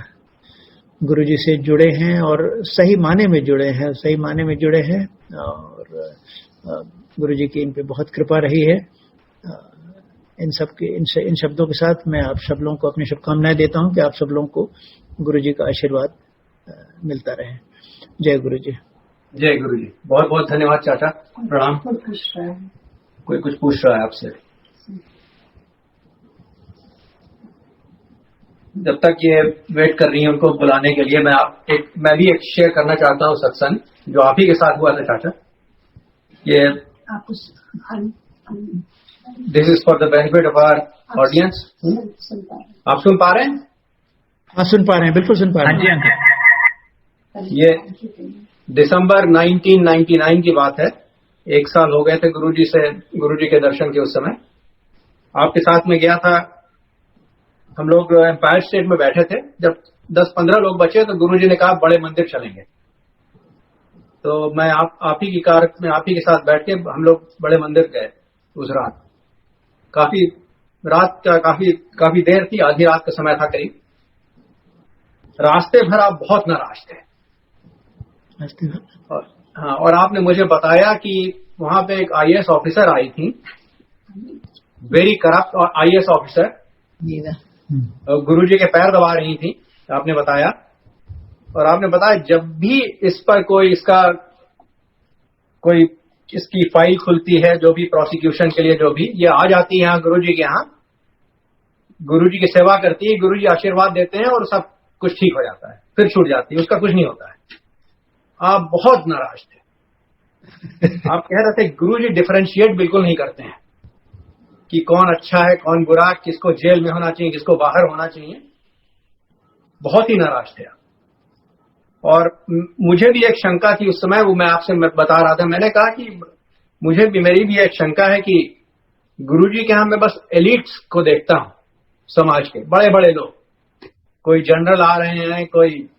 गुरुजी से जुड़े हैं और सही माने में जुड़े हैं और गुरुजी की इन पे बहुत कृपा रही है। इन शब्दों के साथ मैं आप सब लोगों को अपनी शुभकामनाएं देता हूं कि आप सब लोगों को गुरुजी का आशीर्वाद मिलता रहे। जय गुरु जी। जय गुरु जी। बहुत बहुत धन्यवाद चाचा, प्रणाम। कोई कुछ पूछ रहा है आपसे? जब तक ये वेट कर रही है उनको बुलाने के लिए, मैं भी एक शेयर करना चाहता हूँ सत्संग जो आप ही के साथ हुआ था चाचा। ये this is for the benefit of our audience. आप सुन पा रहे हैं? हाँ सुन पा रहे हैं, बिल्कुल सुन पा रहे हैं। हाँ जी। ये दिसंबर 1999 की बात है। 1 साल हो गए थे गुरुजी के दर्शन के। उस समय आपके साथ में गया था। हम लोग एम्पायर स्टेट में बैठे थे। जब 10-15 लोग बचे तो गुरुजी ने कहा बड़े मंदिर चलेंगे। तो मैं आप ही की कार में आप ही के साथ बैठ के हम लोग बड़े मंदिर गए उस रात। काफी देर थी, आधी रात का समय था करीब। रास्ते भर आप बहुत नाराज थे। और आपने मुझे बताया कि वहां पे एक IAS ऑफिसर आई थी, वेरी करप्ट IAS ऑफिसर, गुरुजी के पैर दबा रही थी, आपने बताया। और आपने बताया जब भी इस पर कोई इसकी फाइल खुलती है, जो भी प्रोसिक्यूशन के लिए, जो भी ये आ जाती है यहाँ गुरुजी के यहाँ, गुरुजी की सेवा करती है, गुरुजी आशीर्वाद देते हैं और सब कुछ ठीक हो जाता है, फिर छूट जाती है, उसका कुछ नहीं होता है। आप बहुत नाराज थे। आप कह रहे थे गुरुजी डिफरेंशिएट बिल्कुल नहीं करते हैं कि कौन अच्छा है कौन बुरा, किसको जेल में होना चाहिए किसको बाहर होना चाहिए। बहुत ही नाराज थे आप। और मुझे भी एक शंका थी उस समय, वो मैं आपसे बता रहा था। मैंने कहा कि मेरी भी एक शंका है कि गुरुजी के यहाँ मैं बस एलिट्स को देखता हूं, समाज के बड़े बड़े लोग, कोई जनरल आ रहे हैं, कोई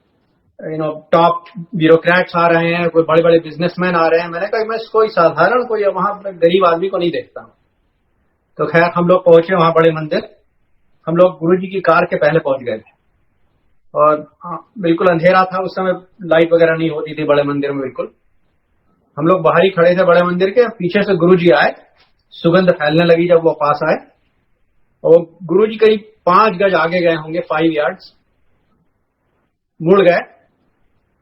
टॉप ब्यूरोक्रेट्स आ रहे हैं, कोई बड़े बड़े बिजनेसमैन आ रहे हैं। मैंने कहा मैं कोई साधारण कोई वहां गरीब आदमी को नहीं देखता हूं। तो खैर हम लोग पहुंचे वहां बड़े मंदिर। हम लोग गुरुजी की कार के पहले पहुंच गए थे और बिल्कुल अंधेरा था उस समय, लाइट वगैरह नहीं होती थी बड़े मंदिर में बिल्कुल। हम लोग बाहर ही खड़े थे बड़े मंदिर के। पीछे से गुरुजी आए, सुगंध फैलने लगी जब वो पास आए। और गुरुजी करीब 5 गज आगे गए होंगे, 5 यार्ड्स, मुड़ गए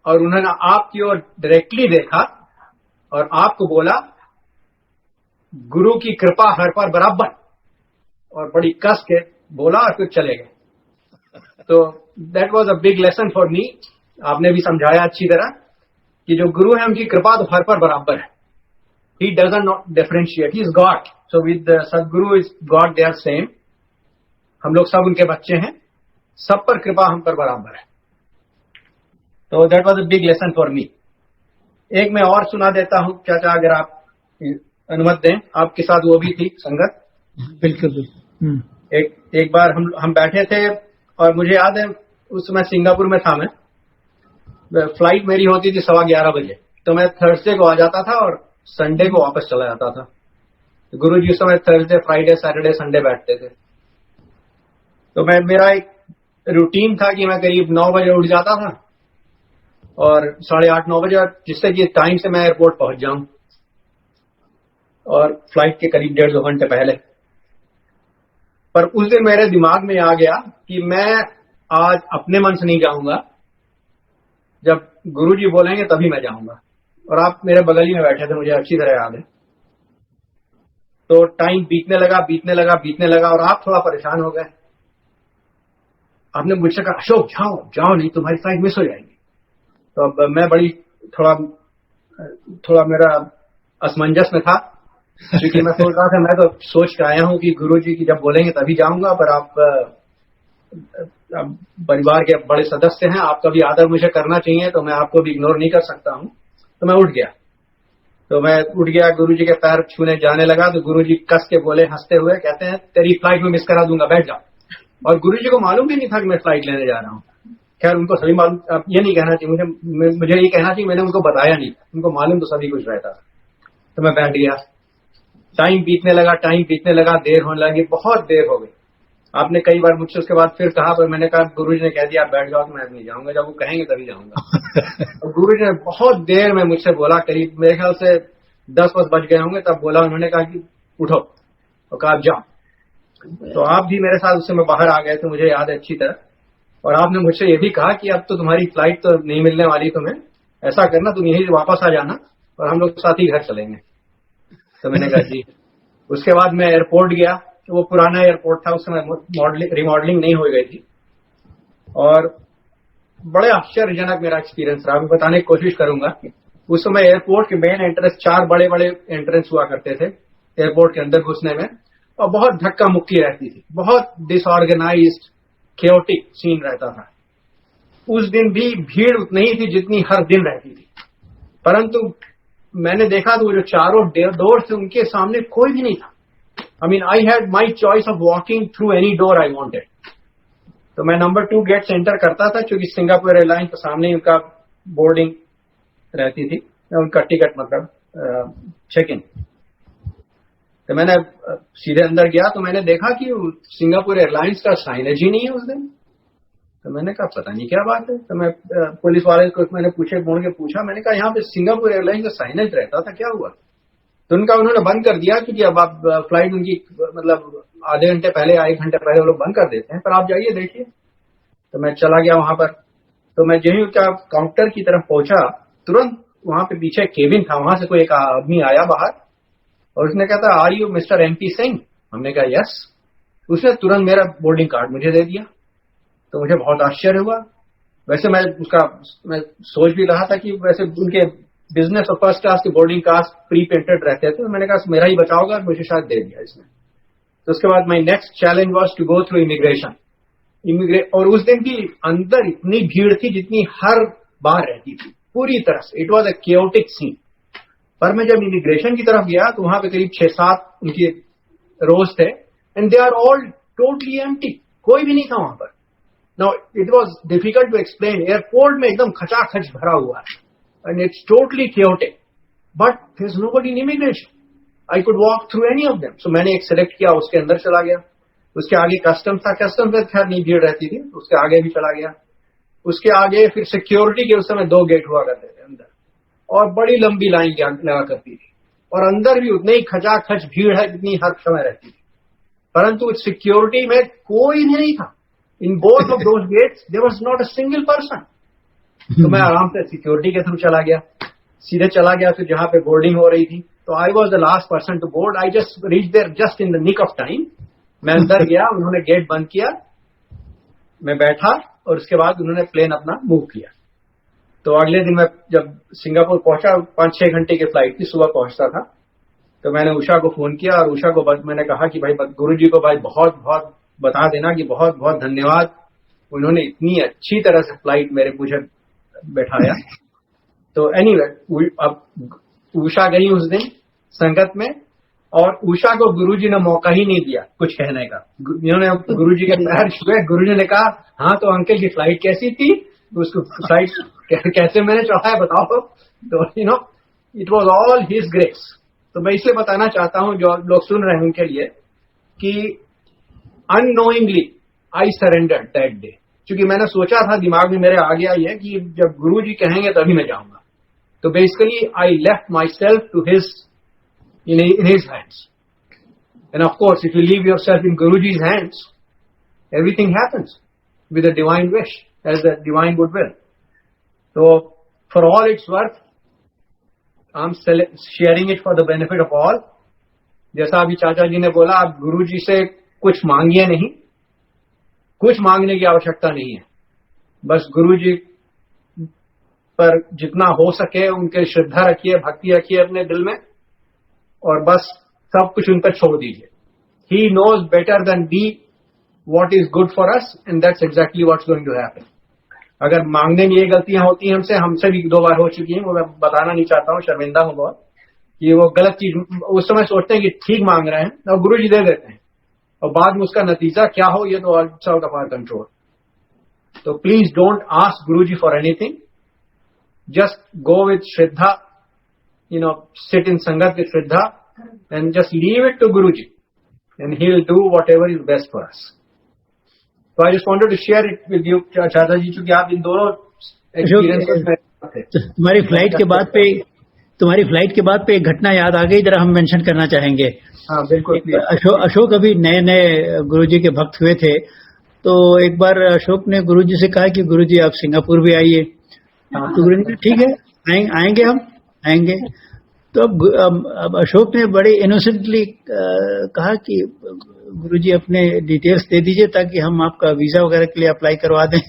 और उन्होंने आपकी ओर डायरेक्टली देखा और आपको बोला गुरु की कृपा हर पर बराबर, और बड़ी कस के बोला और फिर चले गए। तो that was a big lesson for me. आपने भी समझाया अच्छी तरह कि जो गुरु है उनकी कृपा तो हर पर बराबर है। He doesn't not differentiate, he is God. So with Sadguru is God, they are same. हम लोग सब उनके बच्चे हैं, सब पर कृपा हम पर बराबर है। तो that was a big lesson for me. एक मैं और सुना देता हूं चाचा, अगर आप अनुमति दें। आपके साथ वो भी थी संगत। बिल्कुल। एक बार हम बैठे थे और मुझे याद है उस समय सिंगापुर में था मैं। फ्लाइट मेरी होती थी 11:15 बजे। तो मैं थर्सडे को आ जाता था और संडे को वापस चला जाता था। गुरुजी उस समय थर्सडे, फ्राइडे, सैटरडे, संडे बैठते थे। तो मेरा एक रूटीन था कि मैं करीब 9 बजे उठ जाता था और 8:30-9 बजे, जिससे कि टाइम से मैं एयरपोर्ट पहुंच जाऊं, और फ्लाइट के करीब 1.5-2 घंटे पहले। पर उस दिन मेरे दिमाग में आ गया कि मैं आज अपने मन से नहीं जाऊंगा, जब गुरुजी बोलेंगे तभी मैं जाऊंगा। और आप मेरे बगल ही में बैठे थे, मुझे अच्छी तरह याद है। तो टाइम बीतने लगा और आप थोड़ा परेशान हो गए। आपने मुझसे कहा अशोक जाओ जाओ, नहीं तुम्हारी फ्लाइट मिस हो जाएगी। तो अब मैं बड़ी थोड़ा मेरा असमंजस में था, क्योंकि मैं सोच रहा था, मैं तो सोच के आया हूं कि गुरुजी की जब बोलेंगे तभी जाऊंगा, पर आप परिवार के बड़े सदस्य हैं, आपका भी आदर मुझे करना चाहिए, तो मैं आपको भी इग्नोर नहीं कर सकता हूं। तो मैं उठ गया, गुरुजी के पैर छूने जाने लगा, तो गुरुजी कस के बोले हंसते हुए, कहते हैं तेरी फ्लाइट में मिस करा दूंगा, बैठ जाओ। और गुरुजी को मालूम भी नहीं था कि मैं फ्लाइट लेने जा रहा हूं। खैर उनको सभी मालूम, अब ये नहीं कहना चाहिए मुझे ये कहना चाहिए मैंने उनको बताया नहीं, उनको मालूम तो सभी कुछ रहता था। तो मैं बैठ गया, टाइम बीतने लगा, देर होने लगी, बहुत देर हो गई। आपने कई बार मुझसे उसके बाद फिर कहा, पर मैंने कहा गुरुजी ने कह दिया आप बैठ जाओ, तो मैं नहीं जाऊंगा, जब वो कहेंगे तभी जाऊंगा। और गुरुजी ने बहुत देर में मुझसे बोला, करीब मेरे ख्याल से 10 बज गए होंगे, तब बोला, उन्होंने कहा कि उठो, और कहा जाओ। तो आप भी मेरे साथ उस समय बाहर आ गए थे, मुझे याद है अच्छी तरह। और आपने मुझसे ये भी कहा कि अब तो तुम्हारी फ्लाइट तो नहीं मिलने वाली तुम्हें, ऐसा करना तुम यही वापस आ जाना और हम लोग साथ ही घर चलेंगे। तो मैंने कहा जी। उसके बाद मैं एयरपोर्ट गया, वो पुराना एयरपोर्ट था, उस समय रिमॉडलिंग नहीं हो गई थी, और बड़े आश्चर्यजनक मेरा एक्सपीरियंस रहा। मैं बताने की कोशिश करूंगा। उस समय एयरपोर्ट के मेन एंट्रेंस, 4 बड़े बड़े एंट्रेंस हुआ करते थे एयरपोर्ट के अंदर घुसने में, और बहुत धक्का मुक्की रहती थी, बहुत डिसऑर्गेनाइज्ड केओटिक सीन रहता था। उस दिन भी भीड़ उतनी ही थी जितनी हर दिन रहती थी, परंतु मैंने देखा तो वो जो चारों डोर थे उनके सामने कोई भी नहीं था। I mean, I had my choice of walking through any door I wanted. तो मैं नंबर 2 गेट से एंटर करता था, क्योंकि सिंगापुर एयरलाइन के सामने ही उनका बोर्डिंग रहती थी, उनका टिकट मतलब चेक इन। तो मैंने सीधे अंदर गया, तो मैंने देखा कि सिंगापुर एयरलाइंस का साइनेज ही नहीं है उस दिन। तो मैंने कहा पता नहीं क्या बात है। तो मैं पुलिस वाले को मैंने पूछा, मैंने कहा यहाँ पे सिंगापुर एयरलाइंस का साइनेज रहता था, क्या हुआ? तो उन्होंने बंद कर दिया, क्योंकि अब आप फ्लाइट उनकी मतलब आधे घंटे पहले या 1 घंटे पहले वो लोग बंद कर देते हैं, पर आप जाइए देखिए। तो मैं चला गया वहां पर। तो मैं जहीं क्या काउंटर की तरफ पहुंचा, तुरंत वहां पे पीछे केबिन था, वहां से कोई एक आदमी आया बाहर, और उसने कहता are you mister MP Singh? हमने कहा यस। उसने तुरंत मेरा बोर्डिंग कार्ड मुझे दे दिया। तो मुझे बहुत आश्चर्य हुआ। वैसे मैं सोच भी रहा था कि वैसे उनके बिजनेस और फर्स्ट क्लास के बोर्डिंग कार्ड प्री प्रिंटेड रहते थे, तो मैंने कहा मेरा ही बचाओगा, मुझे शायद दे दिया इसने। तो उसके बाद my next challenge was to go through immigration. और उस दिन भी अंदर इतनी भीड़ थी जितनी हर बार रहती थी, पूरी तरह से it was a chaotic scene. पर मैं जब इमिग्रेशन की तरफ गया तो वहां पे करीब 6-7 उनके रोज थे, and they are all totally empty, कोई भी नहीं था वहां पर। Now it was difficult to explain. Airport में एकदम खचाखच भरा हुआ है, and it's totally chaotic, but there's nobody in immigration. I could walk through any of them. So मैंने एक सेलेक्ट किया, उसके अंदर चला गया। उसके आगे कस्टम था, कस्टम पे खैर नहीं भीड़ रहती थी, उसके आगे भी चला गया। उसके आगे फिर सिक्योरिटी के उस समय 2 गेट हुआ करते थे अंदर, और बड़ी लंबी लाइन लगा करती थी, और अंदर भी उतनी ही खचाखच भीड़ है जितनी हर समय रहती थी, परंतु सिक्योरिटी में कोई भी नहीं था। In both of those gates there was not a single person. तो मैं आराम से सिक्योरिटी के थ्रू चला गया, सीधे चला गया फिर जहां पे बोर्डिंग हो रही थी। तो I was the last person to board. I just reach there just in the nick of time. मैं अंदर गया, उन्होंने गेट बंद किया, मैं बैठा, और उसके बाद उन्होंने प्लेन अपना मूव किया। तो अगले दिन मैं जब सिंगापुर पहुंचा, 5-6 घंटे की फ्लाइट थी, सुबह पहुंचता था, तो मैंने उषा को फोन किया, और उषा को मैंने कहा कि भाई गुरुजी को भाई बहुत बहुत बता देना कि बहुत बहुत धन्यवाद, उन्होंने इतनी अच्छी तरह से फ्लाइट मुझे बैठाया। तो एनीवे, अब उषा गई उस दिन संगत में, और उषा को गुरुजी ने मौका ही नहीं दिया कुछ कहने का। इन्होंने गुरुजी के पैर छुए, गुरुजी ने कहा हाँ तो अंकल की फ्लाइट कैसी थी, उसको फ्लाइट कैसे मैंने चढ़ाया बताओ। तो it was all his grace. तो मैं इसलिए बताना चाहता हूं जो लोग सुन रहे हैं उनके लिए कि unknowingly I surrendered that day, क्योंकि मैंने सोचा था, दिमाग में मेरे आ गया ये कि जब गुरुजी कहेंगे तभी मैं जाऊंगा। तो basically I left myself to his in his hands. And of course, if you leave yourself in Guruji's hands, everything happens with a divine wish, as the divine goodwill. So, for all it's worth, I'm sharing it for the benefit of all. जैसा अभी चाचा जी ने बोला, आप गुरुजी से कुछ मांगिए नहीं, कुछ मांगने की आवश्यकता नहीं है. बस गुरुजी पर जितना हो सके उनके श्रद्धा रखिए, भक्ति रखिए अपने दिल में, और बस सब कुछ उन पर छोड़ दीजिए. He knows better than we what is good for us, and that's exactly what's going to happen. अगर मांगने में ये गलतियां होती हैं हमसे भी 2 बार हो चुकी हैं, वो मैं बताना नहीं चाहता हूँ, शर्मिंदा हूँ बहुत, कि वो गलत चीज उस समय सोचते हैं कि ठीक मांग रहे हैं और गुरुजी दे देते हैं, और बाद में उसका नतीजा क्या हो ये तो आउट ऑफ आवर कंट्रोल. तो please don't ask Guruji for anything, just go with Shraddha, sit in sangat with Shraddha and just leave it to Guruji, and he will do whatever is best for us. So I just wanted to share it with you, Chada ji, क्योंकि आप इन दोनों experiences में थे. तुम्हारी flight के बाद पे एक घटना याद आ गई, जरा हम मेंशन करना चाहेंगे. हाँ बिल्कुल. अशोक अभी नए गुरुजी के भक्त हुए थे, तो एक बार अशोक ने गुरुजी से कहा कि गुरुजी आप सिंगापुर भी आइए. तो गुरुजी ने ठीक है आएंगे, हम आएंगे. तो अब अशोक ने बड़े इनोसेंटली कहा कि गुरुजी अपने डिटेल्स दे दीजिए ताकि हम आपका वीजा वगैरह के लिए अप्लाई करवा दें.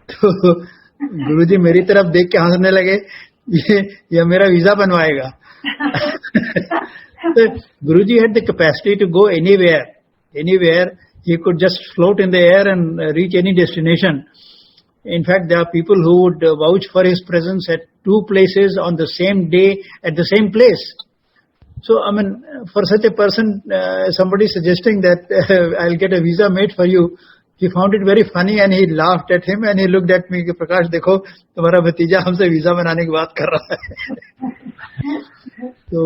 तो गुरुजी मेरी तरफ देख के हंसने लगे, ये मेरा वीजा बनवाएगा. तो गुरुजी had the capacity to go anywhere. He could just float in the air and reach any destination. In fact, there are people who would vouch for his presence at 2 places on the same day at the same place. So, I mean, for such a person, somebody suggesting that I'll get a visa made for you, he found it very funny and he laughed at him and he looked at me कि प्रकाश देखो तुम्हारा भतीजा हमसे visa बनाने की बात कर रहा है. तो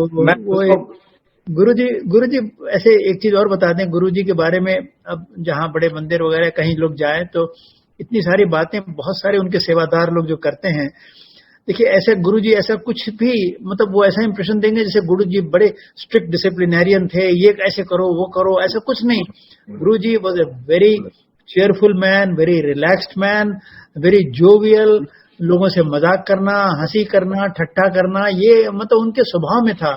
गुरुजी ऐसे एक चीज और बता दें गुरुजी के बारे में. अब जहाँ बड़े मंदिर वगैरह कहीं लोग जाए तो इतनी सारी बातें बहुत सारे उनके सेवादार लोग जो करते हैं. देखिए ऐसे गुरुजी ऐसा कुछ भी मतलब वो ऐसा इंप्रेशन देंगे जैसे गुरुजी बड़े स्ट्रिक्ट डिसिप्लिनेरियन थे, ये ऐसे करो वो करो, ऐसा कुछ नहीं. Guruji was a very cheerful man, very relaxed man, very jovial. लोगों से मजाक करना, हंसी करना, ठट्ठा करना, ये मतलब उनके स्वभाव में था.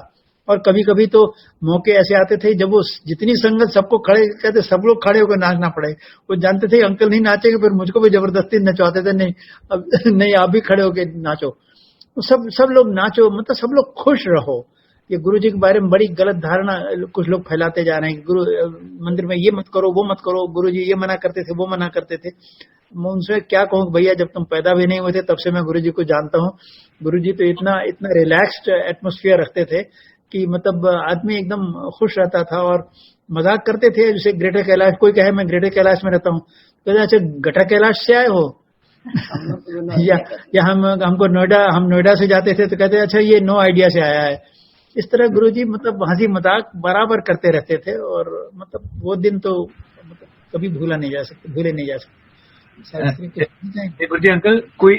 और कभी कभी तो मौके ऐसे आते थे जब वो जितनी संगत सबको खड़े कहते, सब लोग खड़े होकर नाचना पड़े. वो जानते थे अंकल नहीं नाचेंगे, फिर मुझको भी जबरदस्ती नचवाते थे, नहीं आप भी खड़े होकर नाचो, सब लोग नाचो, मतलब सब लोग खुश रहो. ये गुरुजी के बारे में बड़ी गलत धारणा कुछ लोग फैलाते जा रहे हैं. गुरु मंदिर में ये मत करो वो मत करो, गुरुजी ये मना करते थे वो मना करते थे. मैं उनसे क्या कहूँ भैया, जब तुम पैदा भी नहीं हुए थे तब से मैं गुरुजी को जानता हूँ. गुरुजी तो इतना रिलैक्स्ड एटमोस्फियर रखते थे कि मतलब आदमी एकदम खुश रहता था. और मजाक करते थे, जैसे ग्रेटर कैलाश, कोई कहे मैं ग्रेटर कैलाश में रहता हूँ, कहते अच्छा गटर कैलाश से आए हो या हमको हम नोएडा से जाते थे तो कहते अच्छा ये नो आइडिया से आया है. इस तरह गुरुजी मतलब हंसी मजाक बराबर करते रहते थे. और मतलब वो दिन तो मतलब कभी भूले नहीं जा सकते. गुरुजी अंकल, कोई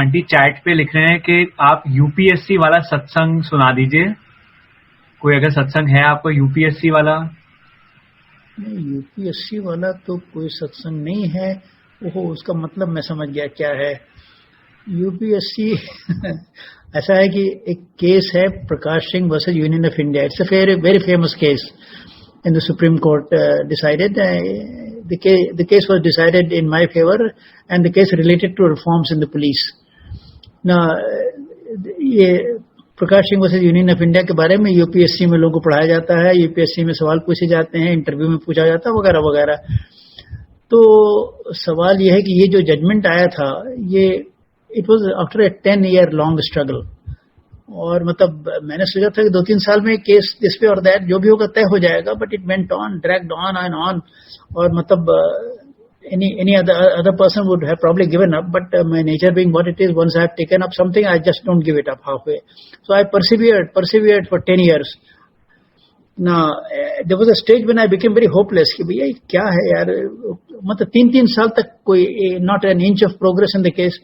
आंटी चैट पे लिख रहे हैं कि आप यूपीएससी वाला सत्संग सुना दीजिए. कोई अगर सत्संग है आपको यूपीएससी वाला? यूपीएससी वाला तो कोई सत्संग नहीं है. ओहो, उसका मतलब मैं समझ गया क्या है. यूपीएससी ऐसा है कि एक केस है Prakash Singh versus Union of India. It's a very famous case in the Supreme Court decided. The case was decided in my favor and the case related to reforms in the police. Now, ये Prakash Singh versus Union of India के बारे में UPSC में लोगों को पढ़ाया जाता है, यूपीएससी में सवाल पूछे जाते हैं, इंटरव्यू में पूछा जाता है वगैरह वगैरह. तो सवाल ये है कि ये जो जजमेंट आया था ये it was after a 10-year long struggle. और मतलब मैंने सोचा था कि 2-3 साल में केस दिस पे और दैट जो भी होगा तय हो जाएगा, but it went on, dragged on and on. और मतलब any other person would have probably given up, but my nature being what it is, once I have taken up something, I just don't give it up halfway. So I persevered for 10 years. Now there was a stage when I became very hopeless कि भैया क्या है यार, मतलब 3 साल तक कोई not an inch of progress in the case.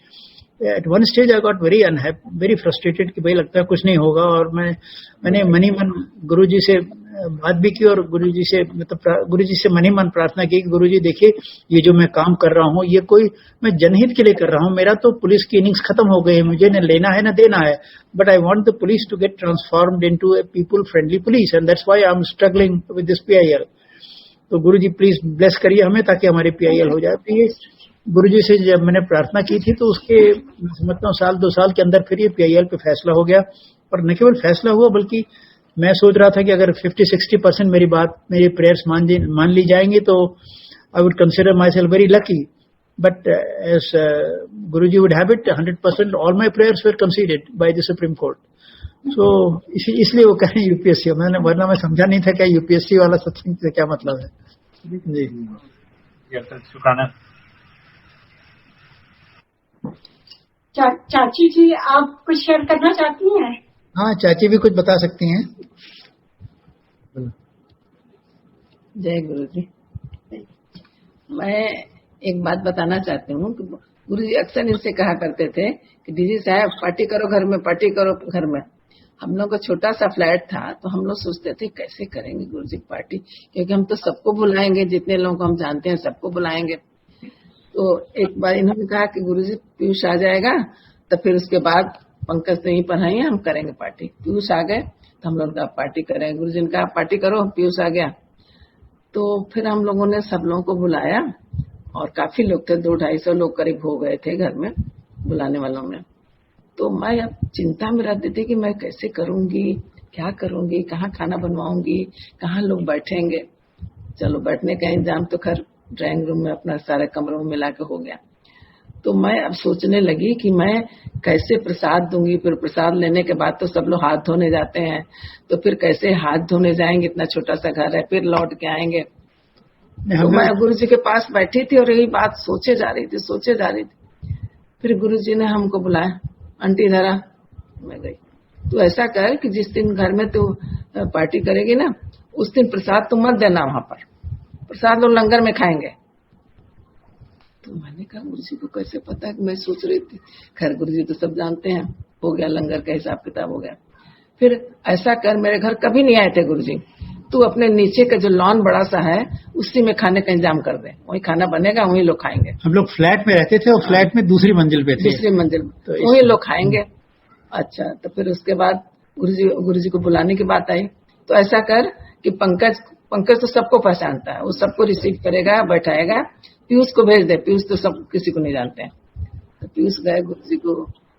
At one stage I got very unhappy, very frustrated कि भाई लगता है कुछ नहीं होगा. और मैंने मनी मन गुरुजी से बात भी की और गुरुजी से मतलब गुरुजी से मन ही मन प्रार्थना की कि गुरुजी देखिए ये जो मैं काम कर रहा हूँ ये कोई मैं जनहित के लिए कर रहा हूँ, मेरा तो पुलिस की इनिंग्स खत्म हो गई है, मुझे न लेना है न देना है, but I want the police to get transformed into a people friendly police and that's why I am struggling with this PIL। तो गुरुजी प्लीज ब्लेस करिए हमें ताकि हमारी PIL हो जाए। तो ये गुरुजी से जब मैंने प्रार्थना की थी तो उसके समझता हूँ 1-2 साल के अंदर फिर ये PIL पे फैसला हो गया। और न केवल फैसला हुआ बल्कि मैं सोच रहा था कि अगर 50-60% मेरी प्रेयर्स मान ली जाएंगी तो I would consider myself very lucky, but as Guruji would have it 100% all my prayers were considered by the Supreme Court. So इसलिए वो कहें UPSC, वरना मैं समझा नहीं था क्या UPSC वाला सत्संग से क्या मतलब है। जी शुक्राना। चाची जी आप कुछ शेयर करना चाहती हैं? हाँ, चाची भी कुछ बता सकती हैं। जय गुरु जी। मैं एक बात बताना चाहती हूँ कि गुरु जी अक्सर इनसे कहा करते थे कि दीदी साहब पार्टी करो घर में, पार्टी करो घर में। हम लोग का छोटा सा फ्लैट था तो हम लोग सोचते थे कैसे करेंगे गुरु जी पार्टी, क्योंकि हम तो सबको बुलाएंगे, जितने लोग हम जानते हैं सबको बुलाएंगे। तो एक बार इन्होंने कहा कि गुरु जी पीयूष आ जाएगा तो फिर उसके बाद पंकज नहीं पढ़ाएंगे, हम करेंगे पार्टी। पीयूष आ गए तो हम लोग पार्टी करेंगे। गुरु जी ने कहा पार्टी करो, पीयूष आ गया। तो फिर हम लोगों ने सब लोगों को बुलाया और काफी लोग थे, 200-250 लोग करीब हो गए थे घर में बुलाने वालों में। तो मैं अब चिंता में रहती थी कि मैं कैसे करूंगी, क्या करूंगी, कहाँ खाना बनवाऊंगी, कहाँ लोग बैठेंगे। चलो बैठने का इंतजाम तो खैर ड्राइंग रूम में अपना सारे कमरों में मिला के हो गया। तो मैं अब सोचने लगी कि मैं कैसे प्रसाद दूंगी। फिर प्रसाद लेने के बाद तो सब लोग हाथ धोने जाते हैं, तो फिर कैसे हाथ धोने जाएंगे, इतना छोटा सा घर है, फिर लौट के आएंगे। तो मैं गुरु जी के पास बैठी थी और यही बात सोचे जा रही थी। फिर गुरु जी ने हमको बुलाया, आंटी जरा। मैं गई। तो ऐसा कर कि जिस दिन घर में तू पार्टी करेगी ना उस दिन प्रसाद तो मत देना, वहां पर प्रसाद लोग लंगर में खाएंगे। तो मैंने कहा गुरु जी को कैसे पता है कि मैं सोच रही थी। खैर गुरु जी तो सब जानते हैं, हो गया लंगर का हिसाब किताब हो गया। फिर ऐसा कर, मेरे घर कभी नहीं आए थे गुरु जी, तू अपने नीचे का जो लॉन बड़ा सा है उसी में खाने का इंतजाम कर दे, वही खाना बनेगा, वही लोग खाएंगे। हम लोग फ्लैट में रहते थे और फ्लैट में दूसरी मंजिल पे थे। दूसरी मंजिल में तो वही लोग खाएंगे। अच्छा, तो फिर उसके बाद गुरु जी को बुलाने की बात आई। तो ऐसा कर कि पंकज तो सबको पहचानता है, वो सबको रिसीव करेगा, बैठाएगा। पीयूष को भेज दे, पीयूष तो सब किसी को नहीं जानते हैं। तो पीयूष गए, गुरु जी को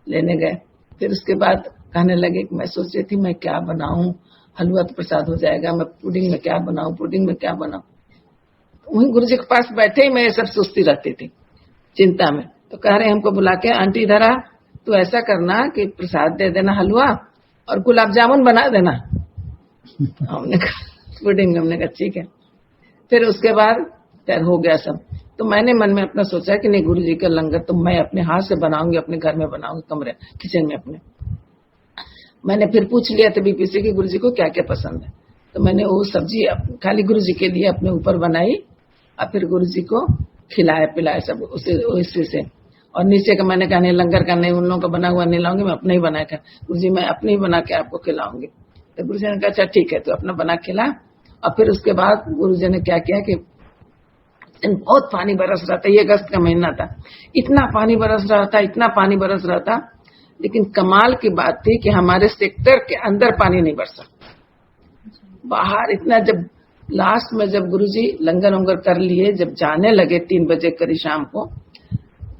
लेने गए। फिर उसके बाद कहने लगे कि मैं सोच रही थी मैं क्या बनाऊं, हलवा तो प्रसाद हो जाएगा, मैं पुडिंग में क्या बनाऊं। वहीं गुरु जी के पास बैठे ही मैं ये सब सोचती रहती थी चिंता में। तो कह रहे हमको बुला के, आंटी इधर आ, तू ऐसा करना कि प्रसाद दे देना हलवा और गुलाब जामुन बना देना। हमने कहा पुडिंग, हमने कहा ठीक है। फिर उसके बाद तैयार हो गया सब। तो मैंने मन में अपना सोचा कि नहीं गुरु जी का लंगर तो मैं अपने हाथ से बनाऊंगी, अपने घर में बनाऊंगी, कमरे किचन में अपने। मैंने फिर पूछ लिया था बीपीसी की गुरु जी को क्या क्या पसंद है। तो मैंने वो सब्जी खाली गुरु जी के लिए अपने ऊपर बनाई और फिर गुरु जी को खिलाया पिलाया सब उसी से। और नीचे का मैंने कहा नहीं लंगर का नहीं, उन लोगों का बना हुआ नहीं लाऊंगी, मैं अपने ही बना कर गुरु जी मैं अपने ही बना के आपको खिलाऊंगी। तो गुरु जी ने कहा अच्छा ठीक है, तो अपना बना खिला। और फिर उसके बाद गुरु जी ने क्या किया कि बहुत पानी बरस रहा था, ये अगस्त का महीना था, इतना पानी बरस रहा था। लेकिन कमाल की बात थी कि हमारे सेक्टर के अंदर पानी नहीं बरसा, बाहर इतना। जब लास्ट में जब गुरुजी लंगर वंगर कर लिए, जब जाने लगे 3 बजे करीब शाम को,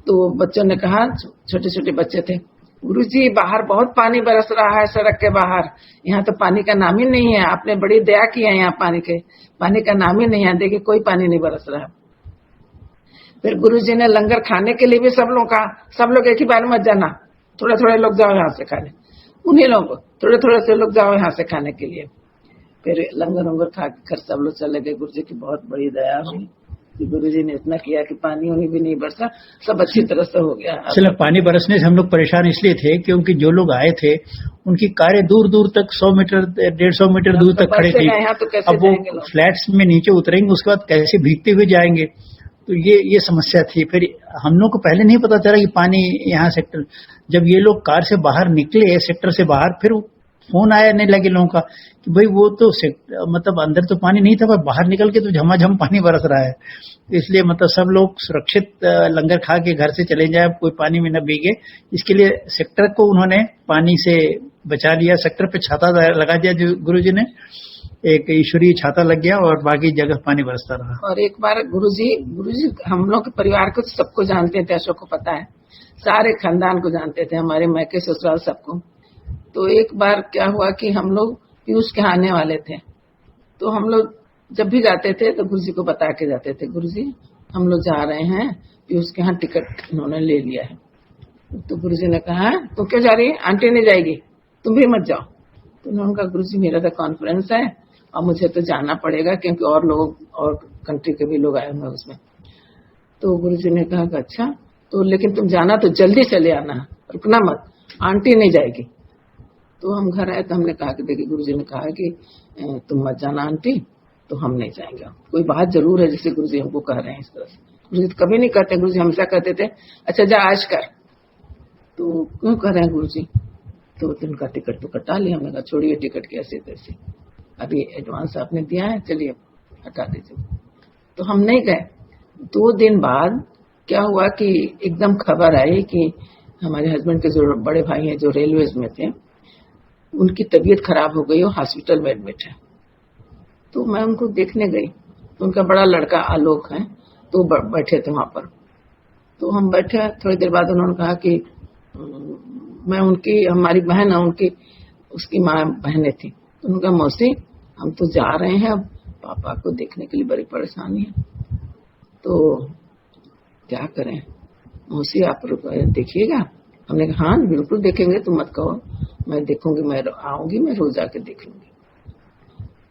तो बच्चों ने कहा, छोटे छोटे बच्चे थे, गुरुजी बाहर बहुत पानी बरस रहा है, सड़क के बाहर, यहाँ तो पानी का नाम ही नहीं है, आपने बड़ी दया की है, यहाँ पानी का नाम ही नहीं है, देखिए कोई पानी नहीं बरस रहा है। फिर गुरुजी ने लंगर खाने के लिए भी सब लोग एक ही बार मत जाना, थोड़े लोग जाओ यहाँ से खाने, उन्हीं लोग थोड़े से लोग जाओ यहाँ से खाने के लिए। फिर लंगर वंगर खा कर सब लोग चले गए। गुरुजी की बहुत बड़ी दया हुई कि गुरुजी ने इतना किया कि पानी उन्हीं भी नहीं बरसा, सब अच्छी तरह से हो गया। चलो, पानी बरसने से हम लोग परेशान इसलिए थे क्योंकि जो लोग आए थे उनकी कारें दूर दूर तक 100 मीटर 150 मीटर दूर तक खड़ी थी। तो अब वो फ्लैट्स में नीचे उतरेंगे, उसके बाद कैसे भीगते हुए जाएंगे, तो ये समस्या थी। फिर हम लोग को पहले नहीं पता चला कि पानी यहाँ सेक्टर, जब ये लोग कार से बाहर निकले सेक्टर से बाहर, फिर फोन आने लगे लोगों का कि भाई वो तो मतलब अंदर तो पानी नहीं था, पर बाहर निकल के तो झमाझम पानी बरस रहा है। तो इसलिए मतलब सब लोग सुरक्षित लंगर खा के घर से चले जाए, कोई पानी में न भीगे। इसके लिए सेक्टर को उन्होंने पानी से बचा लिया। सेक्टर पे छाता लगा दिया जो गुरुजी ने, एक ईश्वरीय छाता लग गया और बाकी जगह पानी बरसता रहा। और एक बार गुरुजी हम लोग के परिवार को सबको जानते थे, अशोक को पता है, सारे खानदान को जानते थे, हमारे मैके ससुराल सबको। तो एक बार क्या हुआ कि हम लोग पीयूष के आने वाले थे, तो हम लोग जब भी जाते थे तो गुरुजी को बता के जाते थे, गुरुजी हम लोग जा रहे हैं, पीयूष के यहाँ टिकट इन्होंने ले लिया है। तो गुरुजी ने कहा तो क्यों जा रही है, आंटी नहीं जाएगी, तुम भी मत जाओ। तो उन्होंने कहा गुरुजी मेरा तो कॉन्फ्रेंस है और मुझे तो जाना पड़ेगा क्योंकि और लोग और कंट्री के भी लोग आए हुए उसमें। तो गुरुजी ने कहा कि अच्छा, तो लेकिन तुम जाना तो जल्दी चले आना, रुकना मत, आंटी नहीं जाएगी। तो हम घर आए तो हमने कहा कि देखिए गुरुजी ने कहा कि तुम मत जाना आंटी, तो हम नहीं जाएंगे। कोई बात जरूर है जैसे गुरुजी हमको कह रहे हैं इस तरह से। गुरुजी तो कभी नहीं कहते, गुरुजी हमेशा कहते थे अच्छा जा आज कर। तो क्यों कह रहे हैं गुरुजी? तो उनका टिकट तो कटा लिया। हमने कहा छोड़िए टिकट कैसे तैसे, अभी एडवांस आपने दिया है, चलिए हटा दीजिए। तो हम नहीं गए। 2 दिन बाद क्या हुआ कि एकदम खबर आई कि हमारे हस्बैंड के जो बड़े भाई हैं जो रेलवेज में थे, उनकी तबीयत खराब हो गई और हॉस्पिटल में एडमिट है। तो मैं उनको देखने गई, तो उनका बड़ा लड़का आलोक है, तो बैठे थे वहां पर। तो हम बैठे, थोड़ी देर बाद उन्होंने कहा कि मैं उनकी, हमारी बहन है उनकी, उसकी माँ बहनें थी, तो उनका मौसी हम तो जा रहे हैं, अब पापा को देखने के लिए बड़ी परेशानी है, तो क्या करें मौसी आप देखिएगा। हमने कहा हाँ बिल्कुल देखेंगे, तुम मत कहो, मैं देखूंगी, मैं आऊंगी, मैं रोज आके देख लूंगी।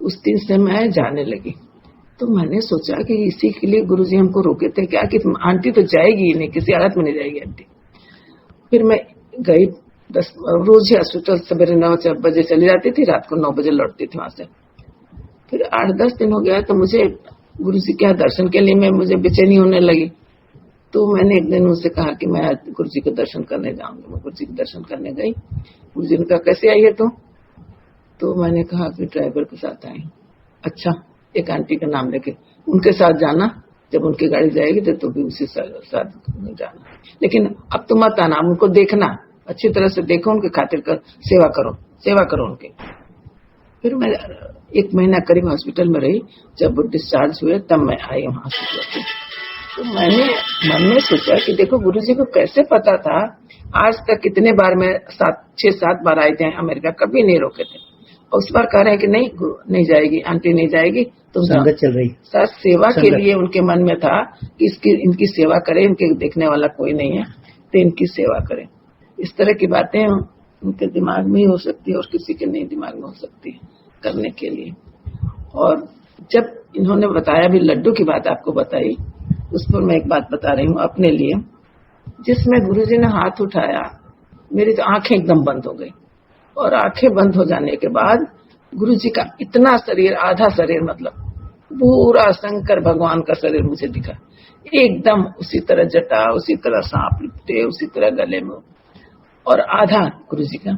उस दिन से मैं जाने लगी। तो मैंने सोचा कि इसी के लिए गुरुजी हमको रोके थे क्या कि आंटी तो जाएगी नहीं, किसी हालत में नहीं जाएगी आंटी। फिर मैं गई, रोज ही हॉस्पिटल सवेरे 9 बजे चली जाती थी, रात को 9 बजे लौटती थी वहां से। फिर 8-10 दिन हो गया तो मुझे गुरुजी के दर्शन के लिए मुझे बेचैनी होने लगी। तो मैंने एक दिन उनसे कहा कि मैं आज गुरुजी के दर्शन करने जाऊंगी। मैं गुरुजी के दर्शन करने गई। गुरुजी ने कहा कैसे आई है तो मैंने कहा कि ड्राइवर के साथ आई। अच्छा, एक आंटी का नाम लेके उनके साथ जाना, जब उनकी गाड़ी जाएगी तो भी उसी साथ जाना, लेकिन अब तो मत आना, उनको देखना, अच्छी तरह से देखो, उनके खातिर कर सेवा करो उनके। फिर मैं 1 महीना करीब हॉस्पिटल में रही। जब वो डिस्चार्ज हुए तब मैं आई वहां हॉस्पिटल। तो मैंने मन में सोचा कि देखो गुरुजी को कैसे पता था, आज तक कितने बार मैं 6-7 बार आए थे अमेरिका, कभी नहीं रोके थे। और उस बार कह रहे हैं कि नहीं जाएगी आंटी, नहीं जाएगी, तो संगत चल रही। सर सेवा के लिए उनके मन में था कि इनकी सेवा करें, इनके देखने वाला कोई नहीं है तो इनकी सेवा करें। इस तरह की बातें उनके दिमाग में ही हो सकती है और किसी के नहीं दिमाग में हो सकती है करने के लिए। और जब इन्होंने बताया, भी लड्डू की बात आपको बताई, उस पर मैं एक बात बता रही हूँ अपने लिए। जिसमें गुरुजी ने हाथ उठाया, मेरी तो आंखें एकदम बंद हो गई। और आंखें बंद हो जाने के बाद गुरुजी का इतना शरीर, आधा शरीर मतलब पूरा शंकर भगवान का शरीर मुझे दिखा, एकदम उसी तरह जटा, उसी तरह सांप लिपटे, उसी तरह गले में, और आधा गुरुजी का।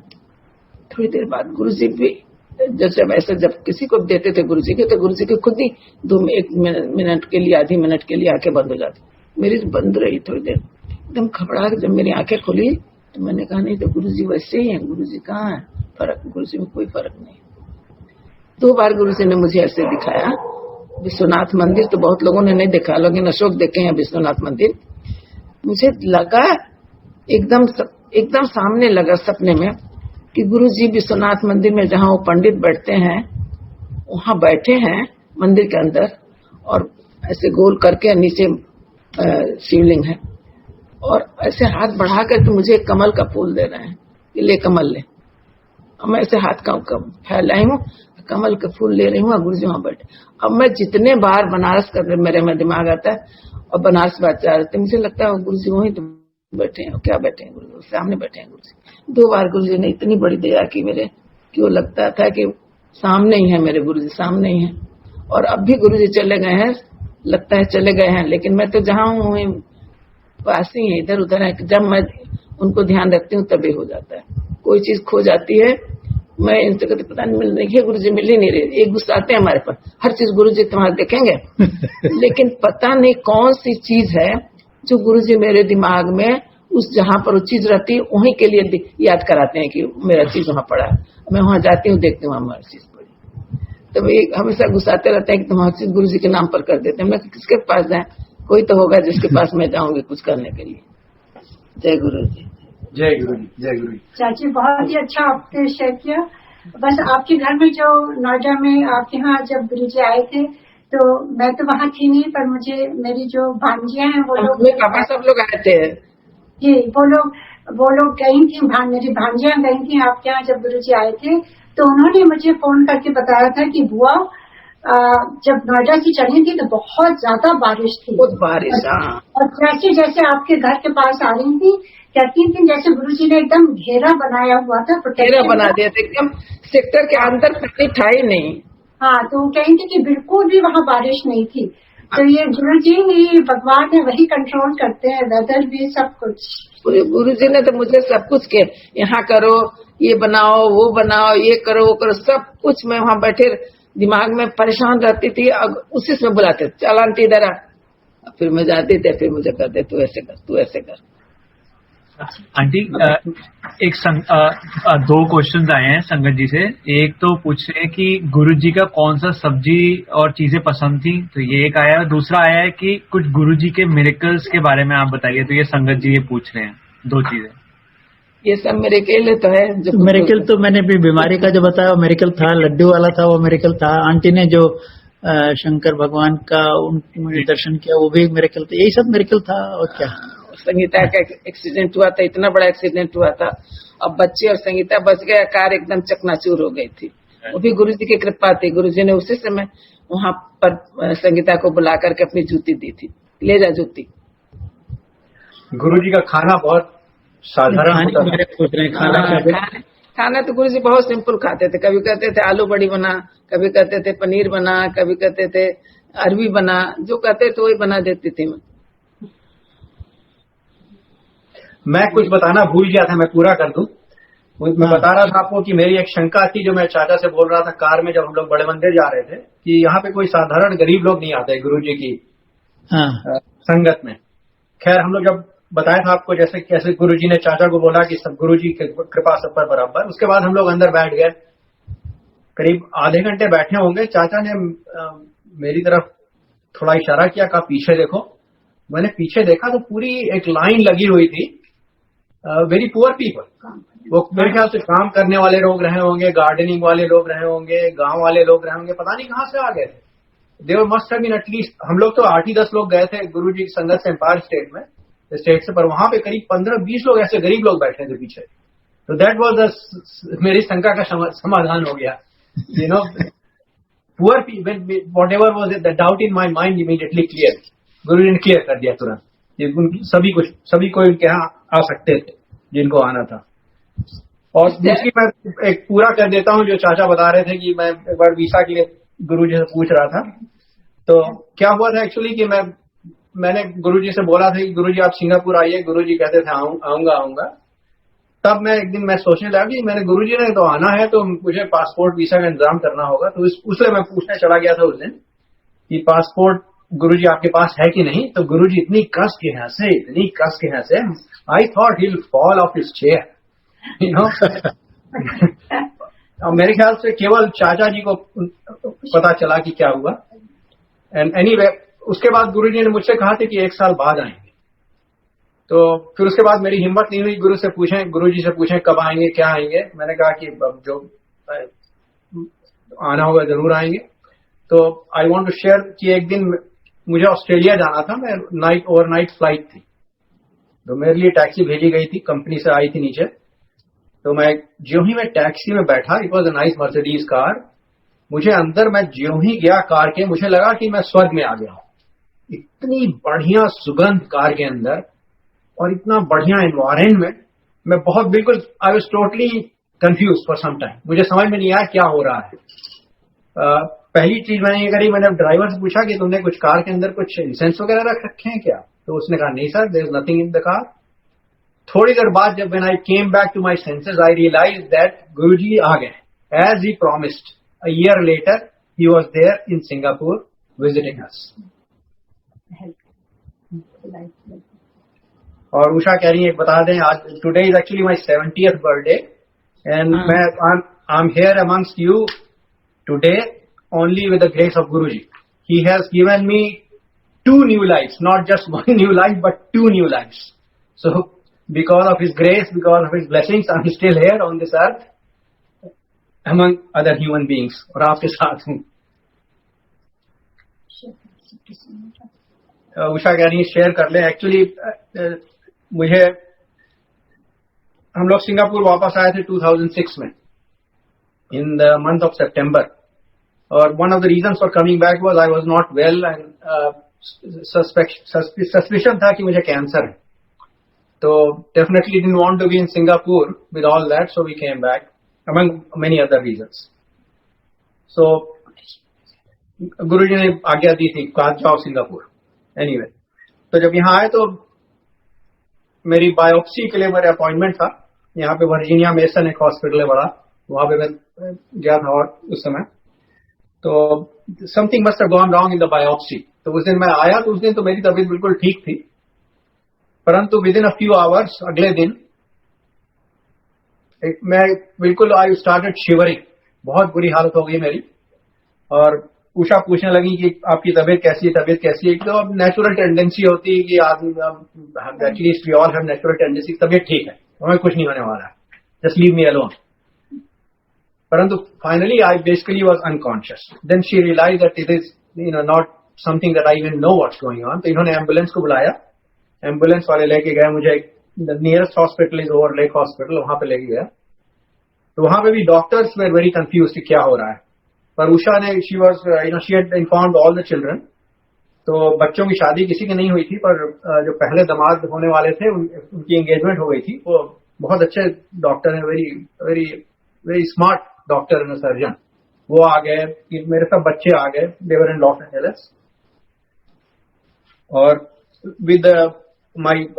थोड़ी देर बाद गुरुजी भी जैसे वैसे जब किसी को देते थे गुरुजी के, तो गुरुजी के खुद ही 1 मिनट के लिए, आधी मिनट के लिए आंखें बंद हो जाती। मेरी बंद रही थोड़ी देर, एकदम घबरा के जब मेरी आंखें खुली तो मैंने कहा नहीं तो गुरुजी वैसे ही है, गुरुजी कहाँ है, फर्क, गुरुजी में कोई फर्क नहीं। 2 बार गुरुजी ने मुझे ऐसे दिखाया। विश्वनाथ मंदिर तो बहुत लोगों ने नहीं देखा, लेकिन अशोक देखे हैं विश्वनाथ मंदिर। मुझे लगा एकदम सामने लगा सपने में कि गुरुजी विश्वनाथ मंदिर में जहाँ वो पंडित बैठते हैं वहां बैठे हैं मंदिर के अंदर, और ऐसे गोल करके नीचे शिवलिंग है, और ऐसे हाथ बढ़ा कर तो मुझे एक कमल का फूल दे रहे हैं कि ले कमल ले। मैं ऐसे हाथ का फैलाई हूँ, कमल का फूल ले रही हूँ, गुरुजी वहां बैठे। अब मैं जितने बार बनारस कर मेरे में दिमाग आता है और बनारस बात जा रहे थे, मुझे लगता है गुरुजी वहीं तो बैठे हैं, क्या बैठे हैं गुरुजी, सामने बैठे हैं गुरुजी। 2 बार गुरुजी ने इतनी बड़ी दया की मेरे कि वो लगता था कि सामने ही है मेरे गुरुजी, सामने ही है। और अब भी गुरुजी चले गए हैं, लगता है चले गए हैं, लेकिन मैं तो जहाँ हूँ पास ही है, इधर उधर है। जब मैं उनको ध्यान रखती हूँ तभी हो जाता है। कोई चीज खो जाती है मैं इनसे कहते पता नहीं मिल रही है गुरुजी, मिल ही नहीं रही। एक गुस्साते हैं हमारे पर, हर चीज गुरुजी तुम्हारा देखेंगे। लेकिन पता नहीं कौन सी चीज है जो गुरुजी मेरे दिमाग में उस जहां पर वो चीज रहती है वहीं के लिए याद कराते हैं कि मेरा चीज वहां पड़ा है। मैं वहां जाती हूँ, देखती हूँ हमारी चीज पड़ी। तो वे हमेशा गुस्साते रहते हैं कि तुम हर चीज गुरुजी के नाम पर कर देते हैं। मैं किसके पास जाए, कोई तो होगा जिसके पास मैं जाऊंगी कुछ करने के लिए। जय गुरु जी। जय गुरु जी, जय गुरु जी। चाची बहुत ही अच्छा आपने शेयर किया। बस आपके घर में जो नोएडा में आपके यहाँ जब गुरु जी आए थे तो मैं तो वहाँ थी नहीं, पर मुझे मेरी जो भांजियां हैं वो लोग, पापा सब लोग आए थे जी, वो लोग गई थी, मेरी भांजियां गई थी आपके यहाँ जब गुरु जी आए थे। तो उन्होंने मुझे फोन करके बताया था कि बुआ जब नोएडा से चली थी तो बहुत ज्यादा बारिश थी, बहुत बारिश। और जैसे जैसे आपके घर के पास आ रही थी कहती थी जैसे गुरुजी ने एकदम घेरा बनाया हुआ था, घेरा बना दिया था एकदम, सेक्टर के अंदर पानी था ही नहीं। हाँ, तो वो कही थी कि बिल्कुल भी वहाँ बारिश नहीं थी। तो ये गुरुजी ही भगवान है, वही कंट्रोल करते हैं वेदर भी, सब कुछ। गुरुजी ने तो मुझे सब कुछ के यहाँ करो, ये बनाओ, वो बनाओ, ये करो, वो करो, सब कुछ मैं वहाँ बैठे दिमाग में परेशान रहती थी। उसी से बुलाते चल आंटी इधर आ, फिर मैं जाती थी, फिर मुझे कहते तू ऐसे कर, तू ऐसे कर। आंटी दो क्वेश्चंस आए हैं संगत जी से। एक तो पूछ रहे हैं कि गुरुजी का कौन सा सब्जी और चीजें पसंद थी, तो ये एक आया है। दूसरा आया है कि कुछ गुरुजी के मिरेकल्स के बारे में आप बताइए, तो ये संगत जी ये पूछ रहे हैं दो चीजें। ये सब मिरेकल तो है जो मिरेकल तो मैंने भी बीमारी का जो बताया वो मिरेकल था, लड्डू वाला था वो मिरेकल था। आंटी ने जो शंकर भगवान का उन्होंने दर्शन किया वो भी एक मिरेकल था। यही सब मिरेकल था। और क्या, संगीता का एक्सीडेंट हुआ था, इतना बड़ा एक्सीडेंट हुआ था, अब बच्चे और संगीता बच गया, कार एकदम चकनाचूर हो गई थी। वो भी गुरुजी की कृपा थी, गुरुजी ने उसी समय वहां पर संगीता को बुला करके अपनी जूती दी थी, ले जा जूती। गुरुजी का खाना बहुत साधारण होता था। खाना तो गुरुजी बहुत सिंपल खाते थे। कभी कहते थे आलू बड़ी बना, कभी कहते थे पनीर बना, कभी कहते थे अरबी बना, जो कहते थे वही बना देती थी मैं कुछ बताना भूल गया था, मैं पूरा कर दूं। मैं बता रहा था आपको कि मेरी एक शंका थी जो मैं चाचा से बोल रहा था कार में, जब हम लोग बड़े मंदिर जा रहे थे, कि यहाँ पे कोई साधारण गरीब लोग नहीं आते गुरुजी की संगत में। खैर हम लोग जब बताया था आपको जैसे कैसे गुरुजी ने चाचा को बोला कि सब गुरुजी की कृपा सब पर बराबर। उसके बाद हम लोग अंदर बैठ गए, करीब आधे घंटे बैठे होंगे। चाचा ने मेरी तरफ थोड़ा इशारा किया, कहा पीछे देखो। मैंने पीछे देखा तो पूरी एक लाइन लगी हुई थी, वेरी पुअर पीपल। वो मेरे ख्याल से काम करने वाले लोग रहे होंगे, गार्डनिंग वाले लोग रहे होंगे, गांव वाले लोग रहे होंगे, पता नहीं कहां से आ गए थे। देवर मस्ट हैव बीन एटलीस्ट, हम लोग तो 8 ही 10 लोग गए थे गुरुजी की संगत से एम्पायर स्टेट से, पर वहां पे करीब 15-20 लोग ऐसे गरीब लोग बैठे थे पीछे। तो दैट वाज मेरी शंका का समाधान हो गया। You know, poor people, whatever was the doubt in my mind immediately clear. Guruji ने क्लियर कर दिया तुरंत। सभी को इनके यहाँ आ सकते थे जिनको आना था। और दूसरी मैं एक पूरा कर देता हूँ जो चाचा बता रहे थे कि मैं एक बार वीसा के लिए गुरुजी से पूछ रहा था। तो क्या हुआ था एक्चुअली कि मैंने गुरुजी से बोला था कि गुरुजी आप सिंगापुर आइए। गुरुजी कहते थे आऊंगा। तब मैं एक दिन मैं सोचने लगा कि मैंने गुरुजी ने तो आना है तो मुझे पासपोर्ट वीसा का इंतजाम करना होगा। तो उससे मैं पूछने चला गया था उस दिन कि पासपोर्ट गुरुजी आपके पास है कि नहीं। तो गुरुजी इतनी कस के हंसे, I thought he will fall of his chair, you know. मेरे ख्याल से केवल चाचा जी को पता चला कि क्या हुआ। एंड एनीवे उसके बाद गुरुजी ने मुझसे कहा था कि 1 साल बाद आएंगे। तो फिर उसके बाद मेरी हिम्मत नहीं हुई गुरुजी से पूछें कब आएंगे, क्या आएंगे। मैंने कहा कि जो आना होगा जरूर आएंगे। तो आई वांट टू शेयर कि एक दिन मुझे ऑस्ट्रेलिया जाना था। मैं ओवरनाइट फ्लाइट थी, तो मेरे लिए टैक्सी भेजी गई थी, कंपनी से आई थी नीचे। तो मैं ज्यों ही मैं टैक्सी में बैठा, it was a nice Mercedes car. मुझे अंदर मैं ज्यों ही गया कार के, मुझे लगा कि मैं स्वर्ग में आ गया हूं। इतनी बढ़िया सुगंध कार के अंदर और इतना बढ़िया एनवायरमेंट। मैं बहुत बिल्कुल I was totally confuse for some time. मुझे समझ में नहीं आया क्या हो रहा है। पहली चीज मैंने ये करी, मैंने ड्राइवर से पूछा कि तुमने कुछ कार के अंदर कुछ इंसेंस वगैरह रख रखे हैं क्या। तो उसने कहा नहीं sir, there is nothing in the car. थोड़ी देर बाद जब when I came back to my senses I realise that Guruji आ गए। as he promised, a year later he was there in Singapore visiting us. और उषा कह रही है बता दें आज today is actually my 70th birthday and I am here amongst you today only with the grace of Guruji. He has given me 2 new lives, not just 1 new life, but 2 new lives. So, because of His grace, because of His blessings, I am still here on this earth, among other human beings. और आपके साथ हूँ. उषा कह रही है share कर ले. Actually मुझे हम लोग सिंगापुर वापस आए थे 2006 में in the month of September. और one of the reasons for coming back was I was not well and suspicion था कि मुझे कैंसर है. तो definitely didn't want to be in Singapore with all that, so we came back among many other reasons. So गुरुजी ने आज्ञा दी थी कहा जाओ सिंगापुर. Anyway, तो जब यहाँ आए तो मेरी बायोप्सी के लिए मेरा अपॉइंटमेंट था. यहाँ पे वर्जीनिया मेसन एक हॉस्पिटल है बड़ा, वहां पे मैं गया था. और उस समय तो something must have gone wrong in the biopsy. तो उस दिन मैं आया तो उस दिन तो मेरी तबीयत बिल्कुल ठीक थी, परंतु with in a few hours अगले दिन मैं बिल्कुल आई स्टार्टेड शिवरिंग. बहुत बुरी हालत हो गई मेरी. और उषा पूछने लगी कि आपकी तबीयत कैसी है. तो अब नेचुरल टेंडेंसी होती है कि आदमी at least we all have natural tendency, तबीयत ठीक है, हमें कुछ नहीं होने वाला है, जस्ट लीव मी अलोन. परंतु finally I basically was unconscious. Then she realise that it is not something that I even know what's going on. तो इन्होंने एम्बुलेंस को बुलाया. एम्बुलेंस वाले लेके गए मुझे. The nearest hospital is over lake hospital, वहां पे लेके गया. तो वहां पे भी डॉक्टर्स वेर वेरी कंफ्यूज कि क्या हो रहा है. पर उषा ने she had informed all the children. तो बच्चों की शादी किसी की नहीं हुई थी, पर जो पहले दामाद होने वाले थे उनकी एंगेजमेंट हो गई थी. वो बहुत अच्छे डॉक्टर हैं, very very very smart doctor and surgeon. वो आ गए, मेरे सब बच्चे आ गए. They were in Los Angeles with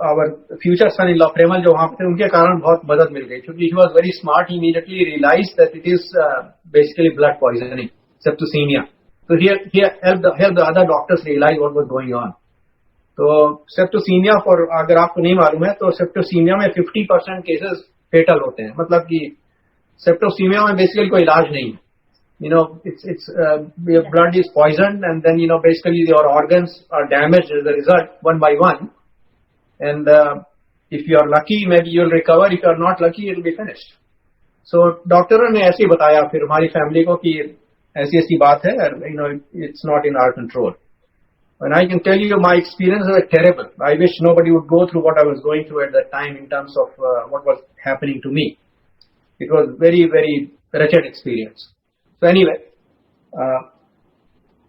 our future son in law Premal जो वहां पे थे, उनके कारण बहुत मदद मिल गई. क्योंकि he was very smart. He immediately realise that it is basically blood poisoning, septicaemia. So he helped the other doctors realize what was going on. तो सेप्टिसीमिया फॉर अगर आपको नहीं मालूम है तो सेप्टिसीमिया में 50% केसेस फेटल होते हैं. मतलब कि सेप्टिसीमिया में बेसिकली कोई इलाज नहीं है. It's your blood is poisoned and then basically your organs are damaged as a result one by one. And if you are lucky, maybe you'll recover. If you are not lucky, it'll be finished. So डॉक्टरों ने ऐसे ही बताया फिर हमारी family को कि ऐसी बात है. It's not in our control. And I can tell you my experiences were terrible. I wish nobody would go through what I was going through at that time in terms of what was happening to me. It was very, very wretched experience. So anyway,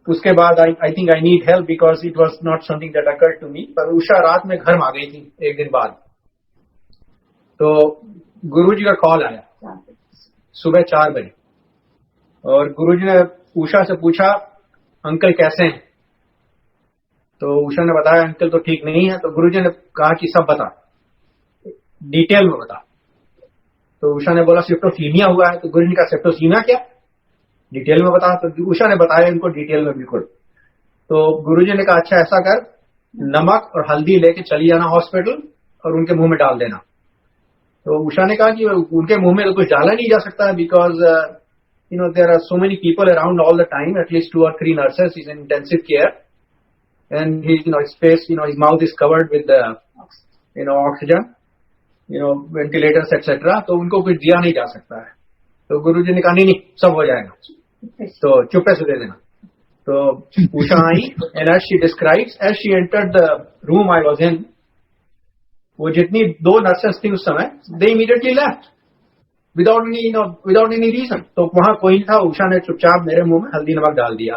उसके बाद I think I need help because it was not something that occurred to me. पर उषा रात में घर में आ गई थी एक दिन बाद. तो गुरुजी का कॉल आया सुबह 4 बजे. और गुरुजी ने उषा से पूछा अंकल कैसे हैं. तो उषा ने बताया अंकल तो ठीक नहीं है. तो गुरुजी ने कहा कि सब बता, डिटेल में बता. तो उषा ने बोला सेप्टिसीमिया हुआ है. तो गुरुजी ने कहा सेप्टिसीमिया क्या, डिटेल में बता. तो उषा ने बताया इनको डिटेल में बिल्कुल. तो गुरुजी ने कहा अच्छा ऐसा कर, नमक और हल्दी लेके चली जाना हॉस्पिटल और उनके मुंह में डाल देना. तो उषा ने कहा कि उनके मुंह में तो कुछ डाला नहीं जा सकता because there are so many people around all the time, at least 2 or 3 nurses. He's in intensive care and his face, his mouth is covered with the, oxygen, ventilators, etc. तो उनको कुछ दिया नहीं जा सकता है. तो गुरुजी ने कहा नहीं सब हो जाएगा, तो चुप्पे से दे देना. तो उषा आई and as she describes, as she entered the room I was in, वो जितनी 2 nurses थी उस समय, they immediately left. Without any reason. तो वहां कोई नहीं था. उषा ने चुपचाप मेरे मुंह में हल्दी नमक डाल दिया.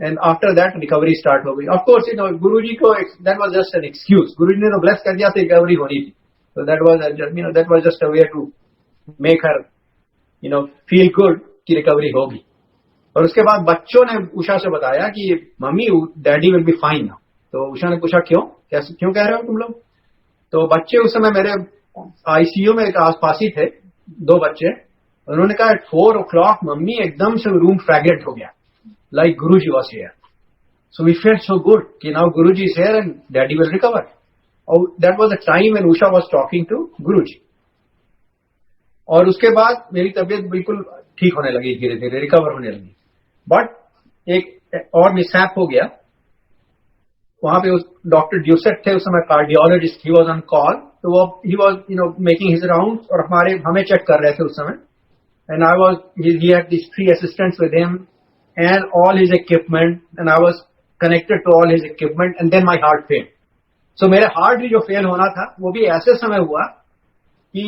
And after that recovery start हो गई. ऑफ कोर्स गुरुजी को that was just an excuse. Guruji ने तो ब्लेस कर दिया था रिकवरी होनी थी. तो that was just a way to make her feel good कि रिकवरी होगी. और उसके बाद बच्चों ने उषा से बताया कि mummy daddy will be fine now. तो उषा ने पूछा क्यों कह रहे हो तुम लोग. तो बच्चे उस समय मेरे आईसीयू में आसपास ही थे, 2 बच्चे. उन्होंने कहा at 4 o'clock मम्मी एकदम से रूम फ्रैग्रेंट हो गया, like Guruji was here. So we felt so good कि now Guruji is here and Daddy will recover. और that was the time when Usha was talking to Guruji. और उसके बाद मेरी तबीयत बिल्कुल ठीक होने लगी, धीरे धीरे रिकवर होने लगी. बट एक और मिसहैप हो गया. वहां पे उस डॉक्टर ड्यूसेट थे उस समय, cardiologist, he was on call. तो वो he was making his rounds और हमें चेक कर रहे थे उस समय. And I was he had this 3 assistants with him and all his equipment, and I was connected to all his equipment, and then my heart failed. So मेरे heart भी जो फेल होना था वो भी ऐसे समय हुआ कि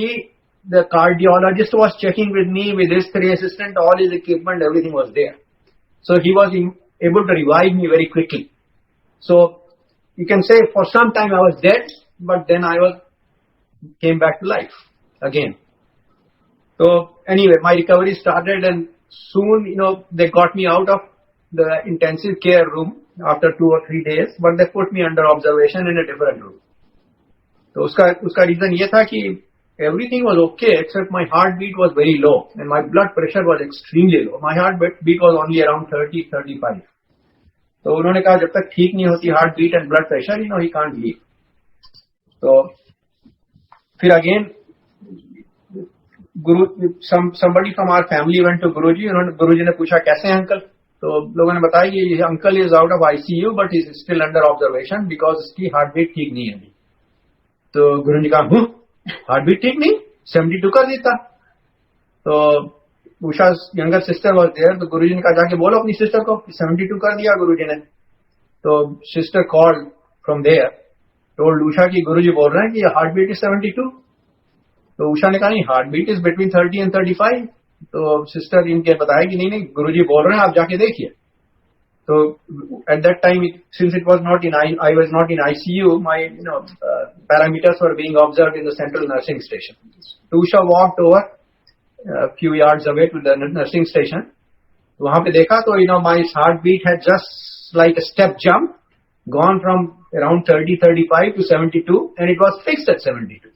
the cardiologist was checking with me with his 3 assistants, all his equipment, everything was there. So he was able to revive me very quickly. So you can say for some time I was dead, but then I came back to life again. So anyway, my recovery started, and soon they got me out of the intensive care room after 2 or 3 days, but they put me under observation in a different room. तो उसका reason ये था कि everything was okay except my heartbeat was very low and my blood pressure was extremely low. My heartbeat was only around 30-35. तो उन्होंने कहा जब तक ठीक नहीं होती heartbeat and blood pressure, he can't leave. तो फिर again somebody from our family went to Guruji. गुरुजी ने पूछा कैसे हैं अंकल. तो लोगों ने बताया कि uncle is out of ICU but is still under observation because इसकी हार्टबीट ठीक नहीं है अभी. तो गुरुजी ने कहा हार्टबीट ठीक नहीं, 72 कर देता. तो Usha younger sister was there. तो गुरुजी ने कहा जाके बोलो अपनी सिस्टर को 72 कर दिया गुरुजी ने. तो sister called from there, told Usha कि गुरुजी बोल रहे हैं कि हार्टबीट इज 72. तो उषा ने कहा नहीं, हार्टबीट इज बिटवीन 30 and 35. तो सिस्टर इनके बताया कि नहीं गुरुजी बोल रहे हैं, आप जाके देखिए. तो at that time since it was not in I was not in ICU, my parameters were being observed in the central nursing station. तो Usha walked over few yards away to the nursing station. वहां पे देखा तो my heartbeat had just like a step jump gone from around 30-35 to 72, and it was fixed at 72.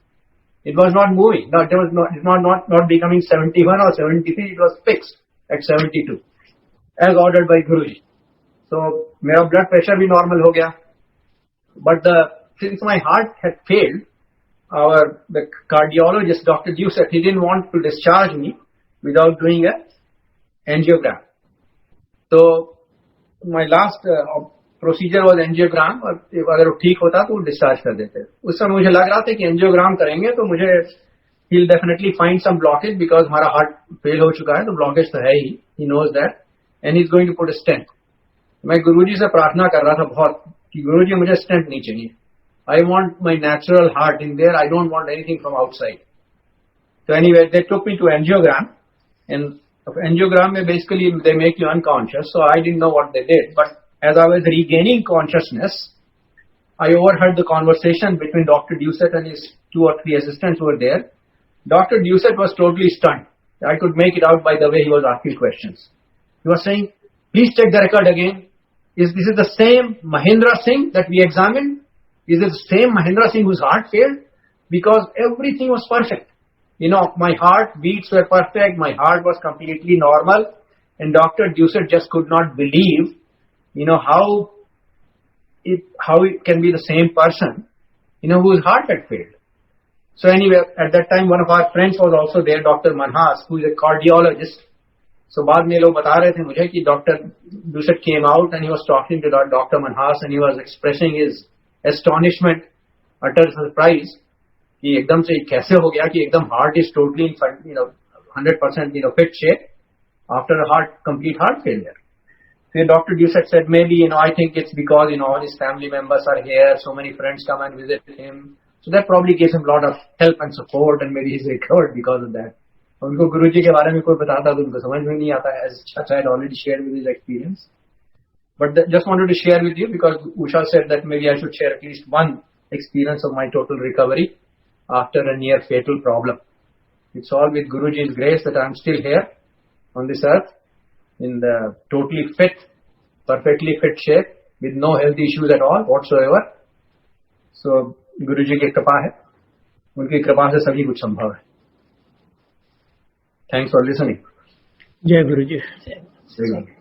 It was not moving. No, it was not becoming 71 or 73. It was fixed at 72, as ordered by Guruji. So मेरा blood pressure भी normal हो गया. But since my heart had failed, the cardiologist, Dr. Dusek, he didn't want to discharge me without doing a angiogram. So my last procedure was angiogram. और अगर वो ठीक होता तो डिस्चार्ज कर देते. उस समय मुझे लग रहा था कि एंजियोग्राम करेंगे तो मुझे he will definitely find some blockage because हमारा हार्ट फेल हो चुका है, तो ब्लॉकेज तो है he knows that, and he is going to put a stent. मैं गुरुजी से प्रार्थना कर रहा था बहुत कि गुरुजी मुझे स्टेंट नहीं चाहिए. I want my natural heart in there, I don't want anything from outside. तो anyway they took me to angiogram, and angiogram में basically they make you unconscious. So I didn't know what they did, but as I was regaining consciousness, I overheard the conversation between Dr. Dusek and his 2 or 3 assistants who were there. Dr. Dusek was totally stunned. I could make it out by the way he was asking questions. He was saying, please check the record again. This is the same Mahendra Singh that we examined? Is it the same Mahendra Singh whose heart failed? Because everything was perfect. My heart beats were perfect. My heart was completely normal. And Dr. Dusek just could not believe how it can be the same person, whose heart had failed. So anyway, at that time, one of our friends was also there, Dr. Manhas, who is a cardiologist. So बाद में लोग बता रहे थे मुझे कि Dr. Dusek came out and he was talking to Dr. Manhas and he was expressing his astonishment, utter surprise कि एकदम से कैसे हो गया कि एकदम heart is totally, 100% fit shape after a complete heart failure. So Dr. Dusek said, maybe, I think it's because, all his family members are here, so many friends come and visit him. So that probably gives him a lot of help and support, and maybe he's recovered because of that. उनको गुरुजी के बारे में कोई बताता तो उनको समझ में नहीं आता, as Chacha had already shared with his experience. But just wanted to share with you because Usha said that maybe I should share at least one experience of my total recovery after a near fatal problem. It's all with Guruji's grace that I'm still here on this earth, in the totally fit, perfectly fit shape, with no health issues at all whatsoever. So Guruji की कृपा है, उनकी कृपा से सभी कुछ संभव है. Thanks for listening. जय गुरु जी। जय गुरु।